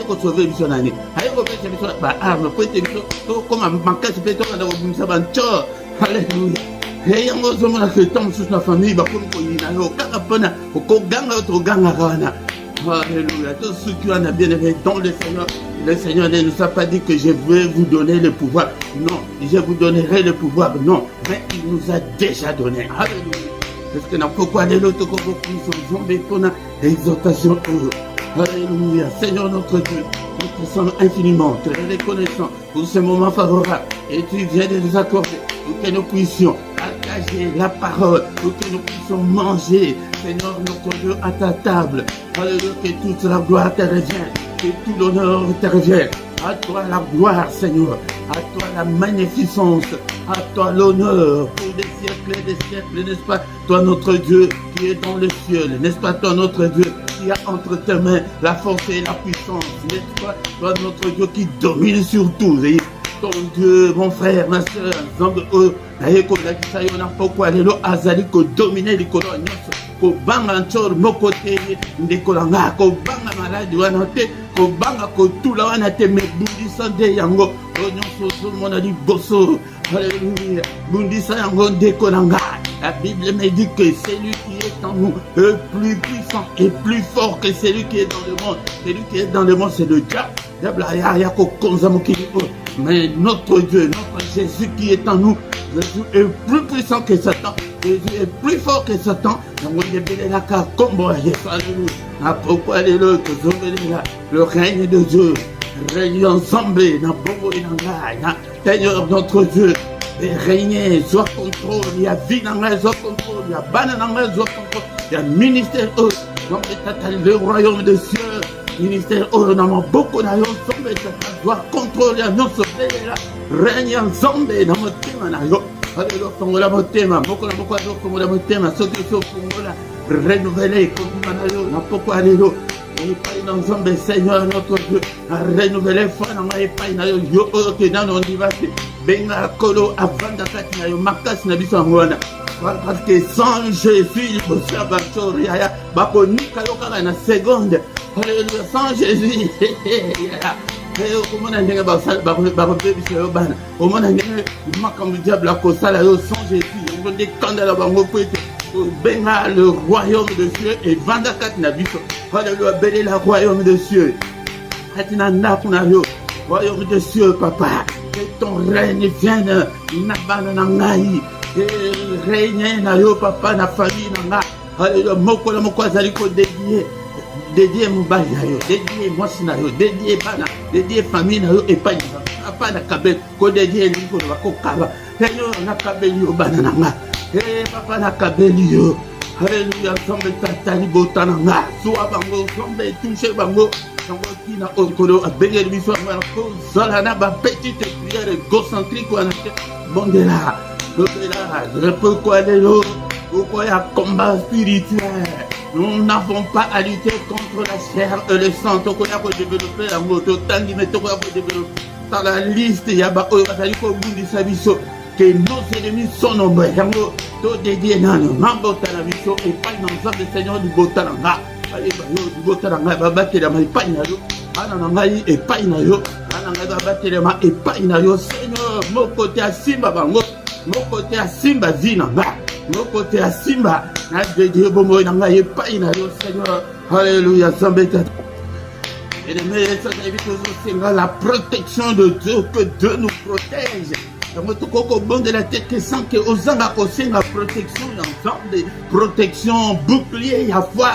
S1: kosauve biso nani aye kopesa biso baarme po ete biso tokoma makasi mpe tokanda kobimisa bantor. Alleluya. Yango ozomonaka etan mosusu na famille bakomi koyina yo kaka mpona okoganga yo togangaka wana. Alléluia. Tout ce qui en a bien aimé dans le Seigneur ne nous a pas dit que je vais vous donner le pouvoir. Non, je vous donnerai le pouvoir. Non, mais il nous a déjà donné. Alléluia. Parce que n'a pourquoi aller l'autre comme nous sommes pour l'exhortation. Alléluia. Seigneur notre Dieu, nous te sommes infiniment te reconnaissants pour ce moment favorable. Et tu viens de nous accorder pour que nous puissions partager la parole, pour que nous puissions manger, Seigneur notre Dieu, à ta table. Alléluia, que toute la gloire te revienne, que tout l'honneur te revienne. À toi la gloire, Seigneur. À toi la magnificence. À toi l'honneur pour des siècles, n'est-ce pas? Toi notre Dieu qui est dans le ciel, n'est-ce pas? Toi notre Dieu qui a entre tes mains la force et la puissance, n'est-ce pas? Toi notre Dieu qui domine sur tout. Et ton Dieu, mon frère, ma soeur, pourquoi les lois azali ko dominer les colonnes, ko banga nchor mokote ndekolanga ko banga maladi wana te ko banga ko tula wana te me bundisa de yango onyo so mona di bosso. Alléluia. Bundisa yango ndekolanga. La Bible me dit que celui qui est en nous est plus puissant et plus fort que celui qui est dans le monde. Celui qui est dans le monde, c'est le diable. Mais notre Dieu, notre Jésus qui est en nous, Jésus est plus puissant que Satan. Jésus est plus fort que Satan. Le règne de Dieu règne ensemble. Seigneur notre Dieu, et régner, soit contrôle, il y a vie dans la soit contrôle, il y a banane dans la soit contrôle, il y a ministère, donc le royaume des cieux, ministère, on a beaucoup d'ailleurs, doit contrôler, non, règne ensemble dans notre thème, alléluia, comme la motema, beaucoup comme la motema, ce que ce qu'on renouveler, comme n'a pourquoi alléluia. Et pas ensemble, Seigneur notre Dieu, à renouveler foi dans ma épaille, yo, ok, dans nos diversités. benga kolo avanda kati na yo makasi na biso ngwana parce que sans Jésus bosa bacho ya bako nika yo kaka na seconde. Alléluia, sans Jésus komona ndenge bakope biso yo bana komona ndenge makambo diable akosala yo sans Jésus ngo ndekandala bango po ete benga le royaume de Dieu et vanda kati na biso. Alléluia, béni le royaume de Dieu kati na ndako na yo royaume de Dieu papa, que ton règne vienne na bana na ngai règne na yo papa na famille na nga. Alléluia, moko na moko azali ko dédié mobali na yo, dédié mwasi na yo, dédié bana, dédié famille na yo epai na papa na kabel ko dédié liko na ko kaba yo na kabel yo bana na nga papa na kabel yo. Alléluia, sombe tatani botana nga soa bango sombe touche bango sango kina okolo abenge biso na ko zola na ba petite prière égocentrique wana bondela bondela pourquoi lelo pourquoi il y a combat spirituel. Nous n'avons pas à lutter contre la chair et le sang. Toko ya ko développer la moto tangi mais toko ya ko développer dans la liste ya ba oyo bazali ko bundisa biso que nos ennemis sont nombreux. Yango to dédié nano mambota na biso et pas dans le Seigneur du botalanga. Allez ba yo du botalanga ba batela mai pa na yo. Ana na ngai et pas na yo. Ana ngai ba batela ma et pas na yo. Seigneur mon côté à simba bango. Mon côté à simba zinanga. Mon côté à simba na dédié bongo na ngai et pas na yo Seigneur. Alléluia, sambeta. Et les meilleurs sont invités la protection de Dieu, que Dieu nous protège. De la tête que sans que osanga kosenga protection ensemble protection bouclier ya foi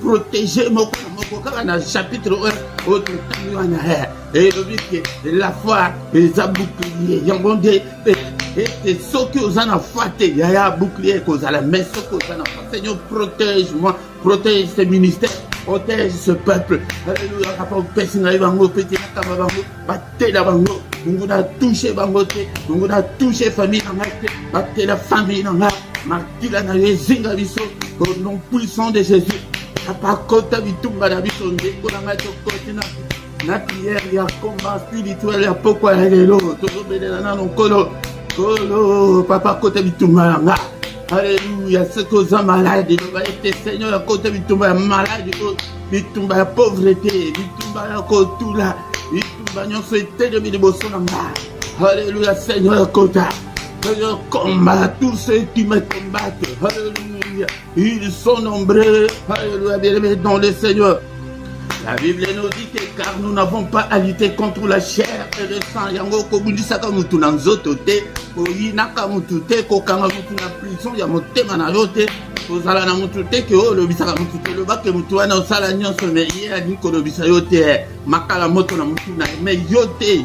S1: protéger moko kaka na chapitre 1 autre tamiwana et le la foi les bouclier yambonde et soki ozana fate ya bouclier kozala mais soki ozana Seigneur protège-moi, protège ce ministère, protège ce peuple. Alléluia, papa pesinga bango petit kama bango batela bango. Nous avons touché Bangote, nous avons touché famille dans la famille dans la Martila na yezinga biso au nom puissant de Jésus. Papa kota bitumba na biso ndeko na ngato kotina na prière ya combat spirituel ya pokwa ya lelo tozobela na nkolo kolo papa kota bitumba nga. Alléluia, ce que vous êtes malade, il va être Seigneur à côté bitumba malade, bitumba ya pauvreté, bitumba ya kotula. Alléluia, Seigneur, Seigneur, combat tous ceux qui me combattent. Alléluia, ils sont nombreux. Alléluia, bien-aimés dans le Seigneur. La Bible nous dit que car nous n'avons pas à lutter contre la chair et le sang. Yango kobundisa ka mutu na nzoto te, koyina ka mutu te, kokanga mutu na prison ya motema na yo te. Kozala na mutu te ke o lobisaka mutu te loba ke mutu wana osala nyonso me ye ali kolobisa yo te makala moto na mutu na me yo te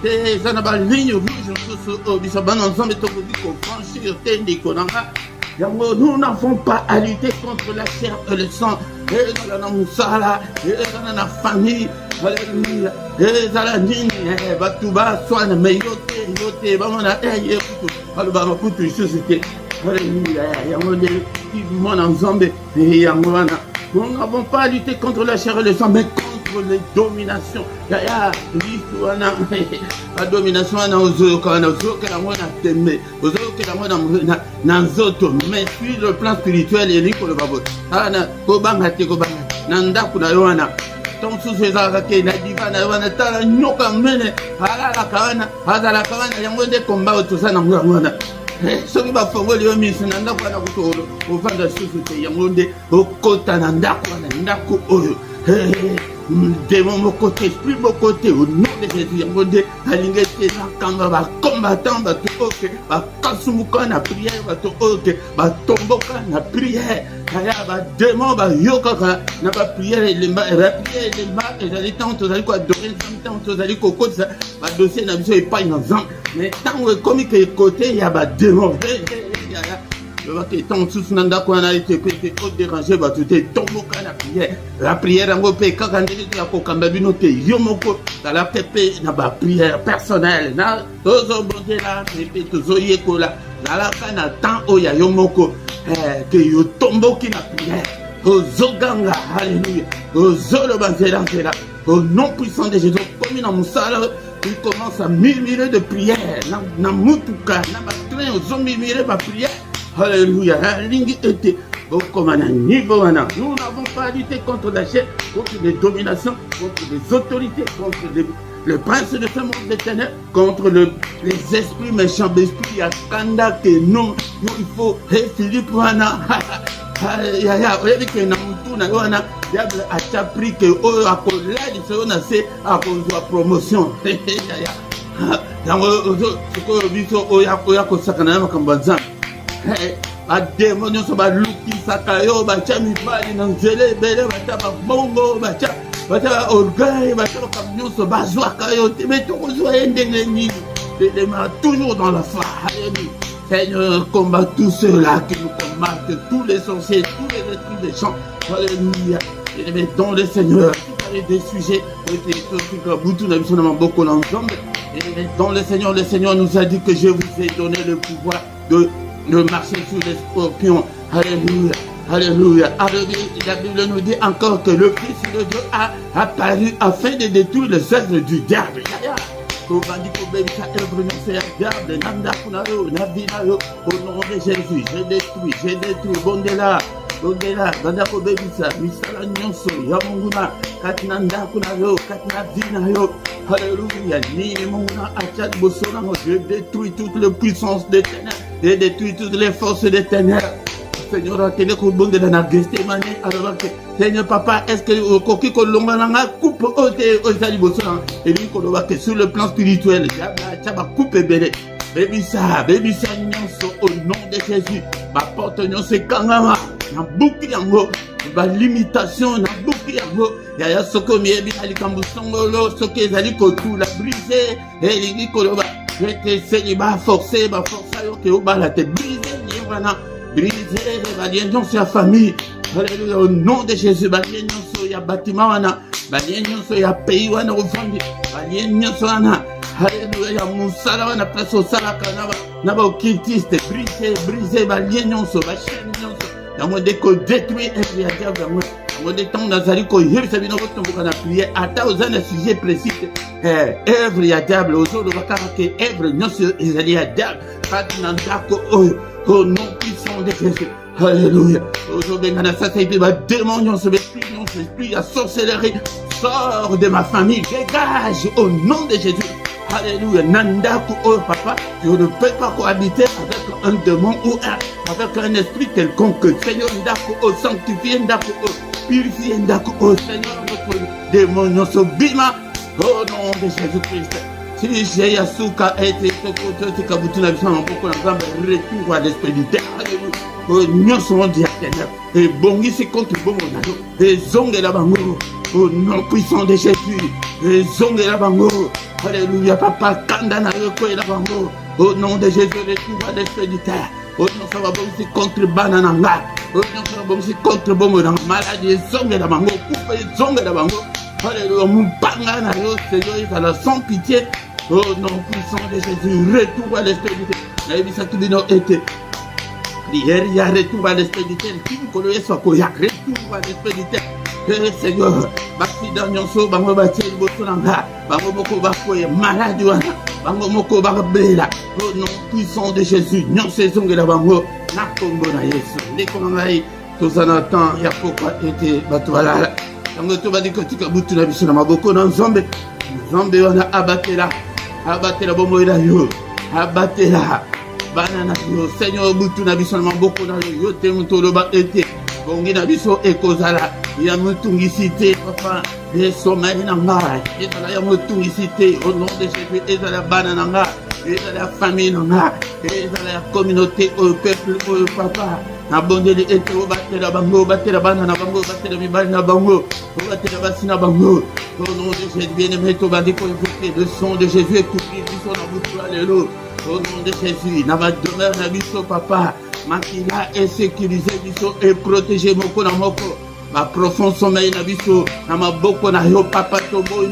S1: eza na baligne rouge mosusu oyo biso bana nzambe tokoki kofranchir te ndeko na nga. Yango nous n'avons pas à lutter contre la chair et le sang. Ezala na mosala ezala na famille. Alléluia, ezala nini bato baswana me yo te bamona ye kutu balobaka kutu lisusu te. Alléluia, nous n'avons pas à lutter contre la chair et le sang, mais contre les dominations. La domination, mais sur le plan spirituel, il y a le babo. Tom sous ezalaka na divana wana tala nyoka mene halala kawana hazala kawana yango nde komba otosa na ngwana soki bafongoli yo miso na ndako wana kutolo ovanda susu te yango nde okota na ndako wana ndako oyo démon moko te esprit moko te au nom de Jésus yango nde alingi ete nakanga bacombattant bato oyo bakasumuka na prière bato oyo batomboka na prière aya badémon bayokaka na baprière elemba baprière elemba ezali ntango tozali koadore nzambe ntango tozali kokotisa badossier na biso epai na nzambe mais ntango ekomi ke kote ya badémon lobaka etango mosusu na ndako wana ete ete odérange bato te tomboka na prière la prière yango mpe kaka ndenge to ya kokamba bino te yo moko zala mpe na baprière personnelle na tozobondela mpe tozoyekola zalaka na temps oyo ya yo moko ke yo tomboki na prière ozoganga. Alléluia, ozoloba nzela nzela au nom puissant de Jésus komi na mosala il commence à murmurer de prière. Na mutuka, na batrin, aux hommes murmurer ma prière. Alléluia. Nous n'avons pas à lutter contre la chair, contre les dominations, contre les autorités, contre le prince de ce monde des ténèbres, contre les esprits méchants d'esprit. À Kanda que nous, il faut, Philippe, diable a pris que a collé à la promotion. A démon so ba luki sakayo ba chami bali na nzele bele ba taba bongo ba cha ba taba orgueil ba taba kamnyo so ba zwa kayo mais tout zo endenge ni les mains toujours dans la foi. Seigneur, combat tous ceux-là qui nous combattent, tous les sorciers, tous les esprits des champs. Alléluia. Et les mettons le Seigneur, des sujets, beaucoup l'ensemble. Et dans le Seigneur nous a dit que je vous ai donné le pouvoir de marcher sur les scorpions. Alléluia. Alléluia. La Bible nous dit encore que le Fils de Dieu a apparu afin de détruire les œuvres du diable. Au nom de Jésus, j'ai détruit, Bondela, Bandako Bebisa, Misala Nyonso, Yamunguna, Katina Ndakunayo, Katina Dinayo, Alléluia, Ni Munguna, Achat Bosona, je détruis toute la puissance des ténèbres, je détruis toutes les forces des ténèbres. Seigneur, Seigneur Papa, est-ce que au coquille kolonga coupe et lui que sur le plan spirituel, coupe bébé. Baby ça, au nom de Jésus, ma porte nyonso kangama, na bouki yango, ba limitation na bouki yango, ya soko miebi ali kambusongolo, soko ezali kotula briser, et li koloba, je te sais ba forcer yo ke obala te briser ni wana. Briser les sur la famille. Alléluia. Au nom de Jésus, balien sur ya bâtiment wana, balien sur ya pays wana ofandi, balien sur wana. Alléluia. Musala wana place au sala kanaba, naba okitiste, briser balien sur ba chaîne sur. Dans mon déco détruit et ya diable moi. Mon détend nazali ko yeb sabino ko tomboka na prier ata ozana sujet précis. Œuvre ya diable ozo de bakara ke œuvre nyonso ezali ya diable. Patinandako au nom puissant de Jésus. Alléluia. Aujourd'hui, dans sa tête, ma démon, ce esprit, la sorcellerie, sort de ma famille, dégage au nom de Jésus. Alléluia. Nandaku, oh papa, je ne peux pas cohabiter avec un démon ou avec un esprit quelconque. Seigneur, Ndaku, oh sanctifié, Ndaku, oh purifié, Ndaku, oh Seigneur, notre démon, ce bima, au nom de Jésus-Christ. Si j'ai Yasuka été ce Kabutuna Bisson, beaucoup d'enfants retour à l'esprit du terre. Nous sommes dit à ténèbres. Et bon, ici contre bon monado. Et zongue la bango. Au nom puissant de Jésus. Et zongue la bango. Alléluia, papa, kandana yoko la bango. Au nom de Jésus, retour à l'esprit du terre. Au nom ça va bon ici contre banananga. Au nom ça va bon ici contre bon monado. Maladie, zongue la bango. Coupe zongue la bango. Alléluia, mon pangana yo, Seigneur, il a sans pitié. Oh nom puissant de Jésus, retour à l'esprit du terre. Et ça tout bien été. Prière, il y a retour à l'esprit du terre. Qui vous connaissez, soit qu'il y a retour à l'esprit du terre. Seigneur, Baccident Nyonso, Bango Bati, Botonanga, Bango Moko Bakoye, Malade, Bango Moko Bakabela. Oh nom puissant de Jésus, Nyonso Zongela Bango, Nakombo na Yesu. Dès qu'on a eu tout ça dans le temps, il y a pourquoi été Batouala. Tango to badi ko tika butu na biso na maboko na nzombe wana abatela bombo ila yo abatela bana na yo Seigneur butu na biso na maboko na yo te mutolo ba ete bongi na biso ekozala ya mutungisite papa de sommeil na ngai ezala ya mutungisite au nom de Jésus ezala bana na ngai ezala la famille na ngai ezala la communauté au peuple au papa na bondeli ete obatela bango batela bana na bango batela mibali na bango obatela basi na bango au nom de Jésus bien-aimé to bandi ko écouter le son de Jésus écouter biso na butu alléluia au nom de Jésus na ba demeure na biso papa makila et sécuriser biso et protéger moko na moko ma profond sommeil na biso na maboko na yo papa to bo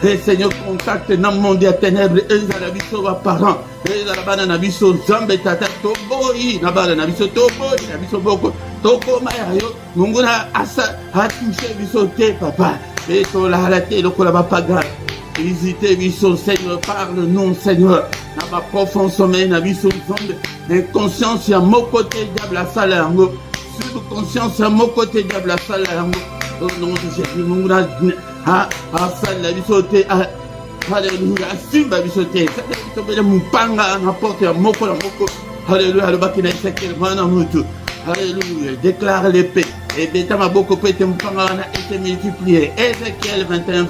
S1: et Seigneur contacte na monde ya ténèbres ezala biso ba parents ezala bana na biso zambe tata to boyi na bana na biso to boyi na biso boko to koma yo munguna asa ha touché biso te papa et to la te lokola ba paga visitez biso, Seigneur, parle-nous, Seigneur, dans ma profond sommeil, na biso zombe, inconscience à mon côté, diable à salango, subconscience à mon côté, diable à salango, au nom de Jésus, mon âge, ah, salle, biso, alléluia, simba biso, c'est-à-dire, mupanga, n'importe à moko, alléluia, le bakina, c'est quel mana mutu, alléluia, déclare l'épée. Et bêta ma beaucoup peut être multiplié. Ézéchiel 21.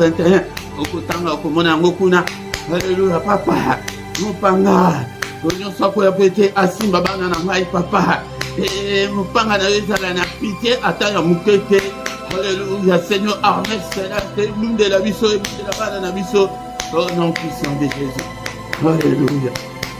S1: Okutanga okumona ngokuna. Alléluia papa. Mupanga. Onyo sako ya pete asimba bana na ngai papa. Et mupanga na ezala na pitié ata ya mukete. Alléluia Seigneur armée céleste l'une de la biso et de la bana na biso. Au nom puissant de Jésus. Alléluia.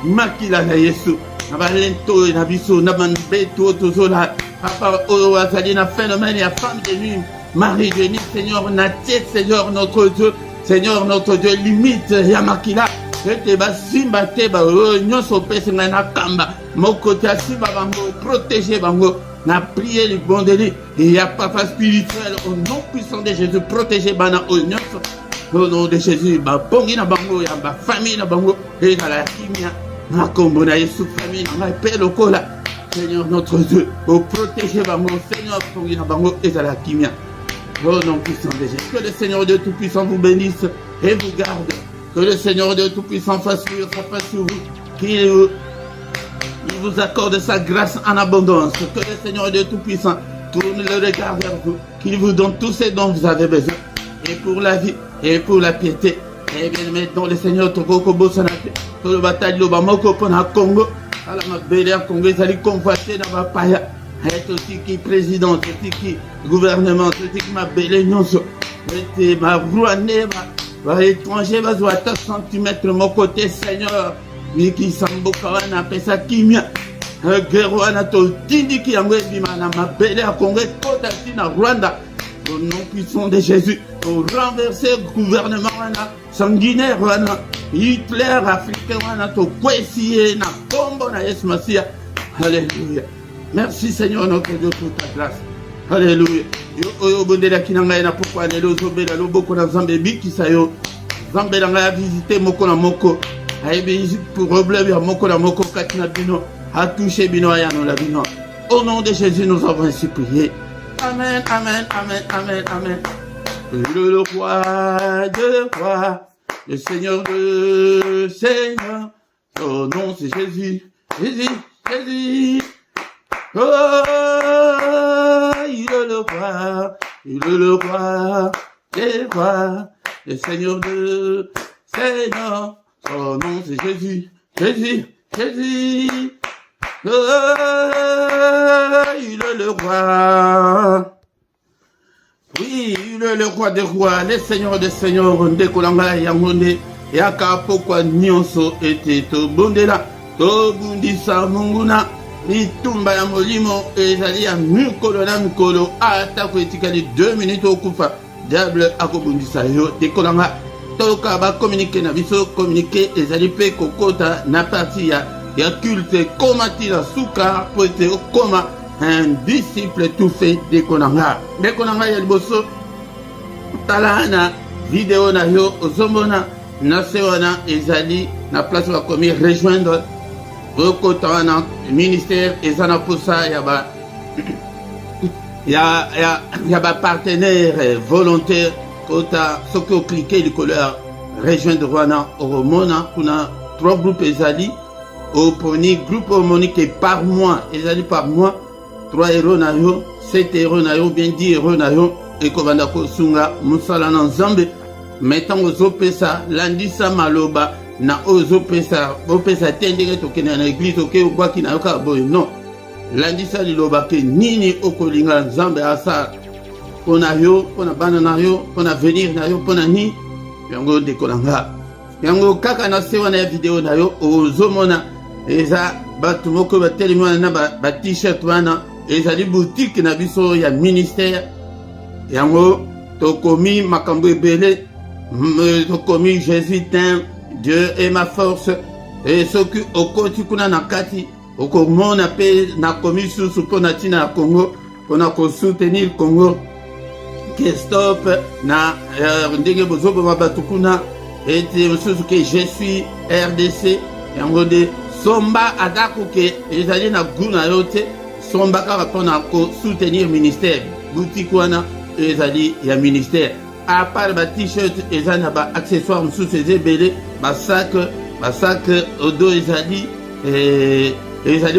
S1: Makila na Yesu. Nabalento na biso na banbeto tozola. Papa, oh, Azalina, phénomène, et femme de nuit, Marie de nuit, Seigneur, Natie, Seigneur, notre Dieu, limite, Yamakila, Teba, Simba, Teba, Nyoso, Pesengana, Kamba, Mokota, Simba, Bango, protéger Bango, n'a prié le bon délit, et il y a papa spirituel, au nom puissant de Jésus, protéger Bana, au nom de Jésus, Bangina Bango, y a ma famille, Bango, et à la Kimia, ma combona, et sous famille, ma paix, le cola. Seigneur notre Dieu, au protéger Bango, Seigneur Pongina Bango et à la Kimia. Oh non puissant de Jésus. Que le Seigneur Dieu Tout-Puissant vous bénisse et vous garde. Que le Seigneur Dieu Tout-Puissant fasse sa face sur vous. Qu'il vous accorde sa grâce en abondance. Que le Seigneur Dieu Tout-Puissant tourne le regard vers vous. Qu'il vous donne tous ces dons vous avez besoin. Et pour la vie et pour la piété. Et bien maintenant le Seigneur Tokoko Bosanate. Que le bataille de Bamako pour la Congo. Alors ma belle Congo est convoité dans ma paille. Et aussi qui président, aussi qui gouvernement, aussi qui ma belle nyonso. Et ma rouanée, ma étranger va jouer à 4 cm mon côté Seigneur. Mais qui s'embocawana pesa kimia. Guerroana to tindi qui engoué bimana ma belle Congo est na Rwanda. Au nom puissant de Jésus, pour renverser le gouvernement sanguinaire, Hitler, africain, to kwesiye na kombo na Yesu Masia. Alléluia. Merci Seigneur notre Dieu pour ta grâce. Alléluia. Yo oyo bondela kinanga na pourquoi ne lozobela loboko na Zambe bikisa yo. Zambe la nga visiter moko na moko. Aibe pour problème ya moko na moko katina bino. A touché bino ya no la bino. Au nom de Jésus nous avons ainsi prié. Amen, amen, amen, amen, amen. Le roi de rois, le Seigneur de Seigneur, son nom c'est Jésus, Jésus, Jésus. Oh, il est le roi des rois, le Seigneur de Seigneur, son nom c'est Jésus, Jésus, Jésus. Oh, il est le roi. Oui, il est le roi des rois, le Seigneur des seigneurs, Ndekolanga Yangonde, Yaka Pokwa Nyonso ete to bondela, to bundisa munguna, Litumba ya molimo, ezali ya mikolo na mikolo, ata ko etikali 2 minutes okufa, diable akobundisa yo, Ndekolanga, toka ba communiquer na biso, communiquer ezali pe kokota na parti ya culte komati la suka po ete okoma un disciple tout fait de Konanga. De Konanga ya liboso tala na vidéo na yo ozomona na sewana ezali na place wa komi rejoindre okota wana ministère ezana posa ya ba ya ba partenaire volontaire kota soki o cliquer le couleur rejoindre wana oromona kuna 3 groupes ezali au premier groupe homonique par mois ezali par mois 3 euros na yo 7 euros na yo bien 10 euros na yo ekobanda kosunga musala na Nzambe metango zopesa landisa maloba na ozopesa opesa tendenge tokena na église oke okwaki na yoka boy non landisa liloba ke nini okolinga Nzambe asa pona yo pona bana na yo pona venir na yo pona ni yango dekolanga yango kaka na sewa na video na yo ozomona eza batu moko batelemi na ba t-shirt wana ezali boutique na biso ya ministère yango tokomi makambo ebele tokomi Jésus t'aime, Dieu est ma force et soki okoti kuna na kati okomona pe na komi susu pona tina ya Congo pona ko soutenir Congo que stop na ndenge bozoboma batu kuna ete mosusu ke je suis RDC yango de somba atako ke ezali na goût na yo te somba kaka mpona soutenir ministère boutique wana ezali ya ministère à part ba t-shirt eza na ba accessoire mosusu eza ebele basac odo ezali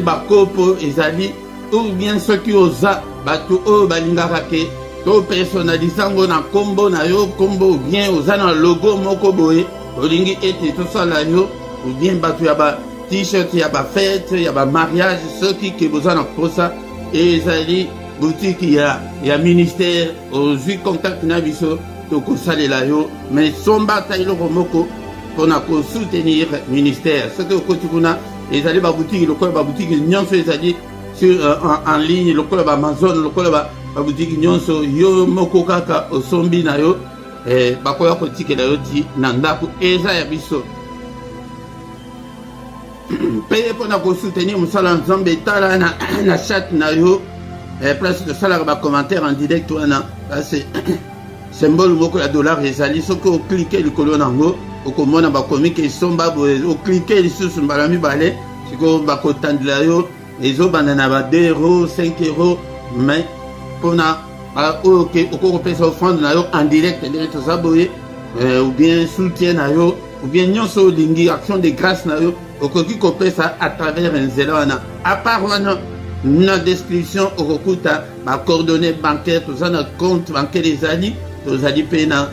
S1: bakopo ezali ou bien soki oza bato oyo balingaka ke to personnalise yango na kombo na yo kombo ou bien oza na logo moko boye olingi ete tosala yo ou bien bato ya ba t-shirt ya ba fête ya ba mariage soki ke boza na posa ezali boutique ya ministère ozwi contact na biso tokosalela yo mais somba ta eloko moko mpona kosoutenir ministère soki okoti kuna ezali baboutique lokola baboutique nyonso ezali en ligne lokola baamazon lokola baboutique nyonso yo moko kaka osombi na yo bakoya kotikela yo ti na ndako eza ya biso mpe mpona kosoutenir mosala nzambe etala na chat na yo place tosalaka bacommentaire en direct wana kasi symbole moko ya dollar ezali soki oklike likolo nango okomona bakomi ke esomba boye oklike lisusu mbala mibale sikoyo bakotandela yo ezobanda na ba 2 euros 5 euros mais mpona oyo okokopesa offrande na yo en direct ndenge toza boye ou bien soutien na yo ou bien nyonso olingi action de grâce na yo okoki kopesa à travers nzela wana à part wana na description okokuta bacoordonnées bancaire toza na compte bancaire ezali tozali mpe na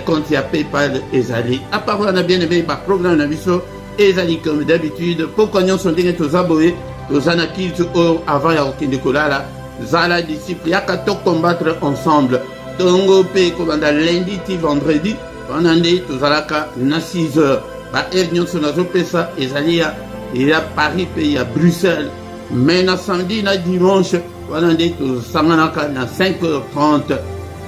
S1: compte ya paypal ezali à part wana bien aimé baprogramme na biso ezali comme d'habitude pokwa nyonso ndenge toza boye toza na kilte oyo avant ya kokende kolala zala disciple yaka tocombattre ensemble tongo mpe kobanda lundi ti vendredi wana nde tozalaka na 6 heures baheure nyonso nazopesa ezali ya Paris mpe ya Bruxelles mais na samedi na dimanche wana nde tosanganaka na 5h30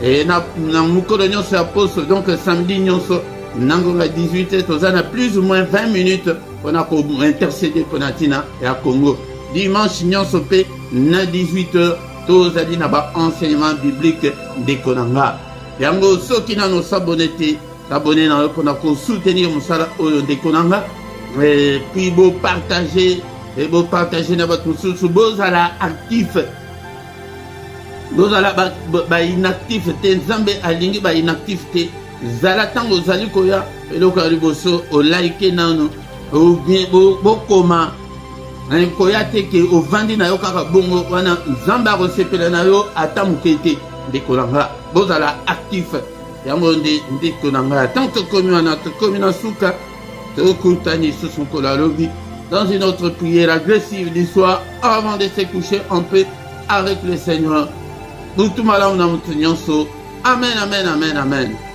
S1: et na mokolo nyonso ya poso donc samedi nyonso nangonga 18h toza na plus ou moins 20 minutes mpona kointercéder mpona ntina ya Congo dimanche nyonso mpe na 18h tozali na baenseignement biblique ndeko na nga yango soki nano sabone te sabone na yo mpona kosoutenir mosala oyo ndeko na nga puis bopartage na bato mosusu bozala actif bozala bainactif te nzambe alingi bainactif te zala ntango ozali koya eloko ya liboso olaike nano bokoma koya te ke ovandi na yo kaka bongo wana nzambe akosepela na yo ata moke te ndeko na nga bozala actif yango nde ndeko na nga tant tokomi wana tokomi na suka tokutani lisusu mokolo alobi dans une autre prière agressive du soir avant de se coucher en paix avec le Seigneur. Butu malamu na mutu nyonso. Amen, amen, amen, amen.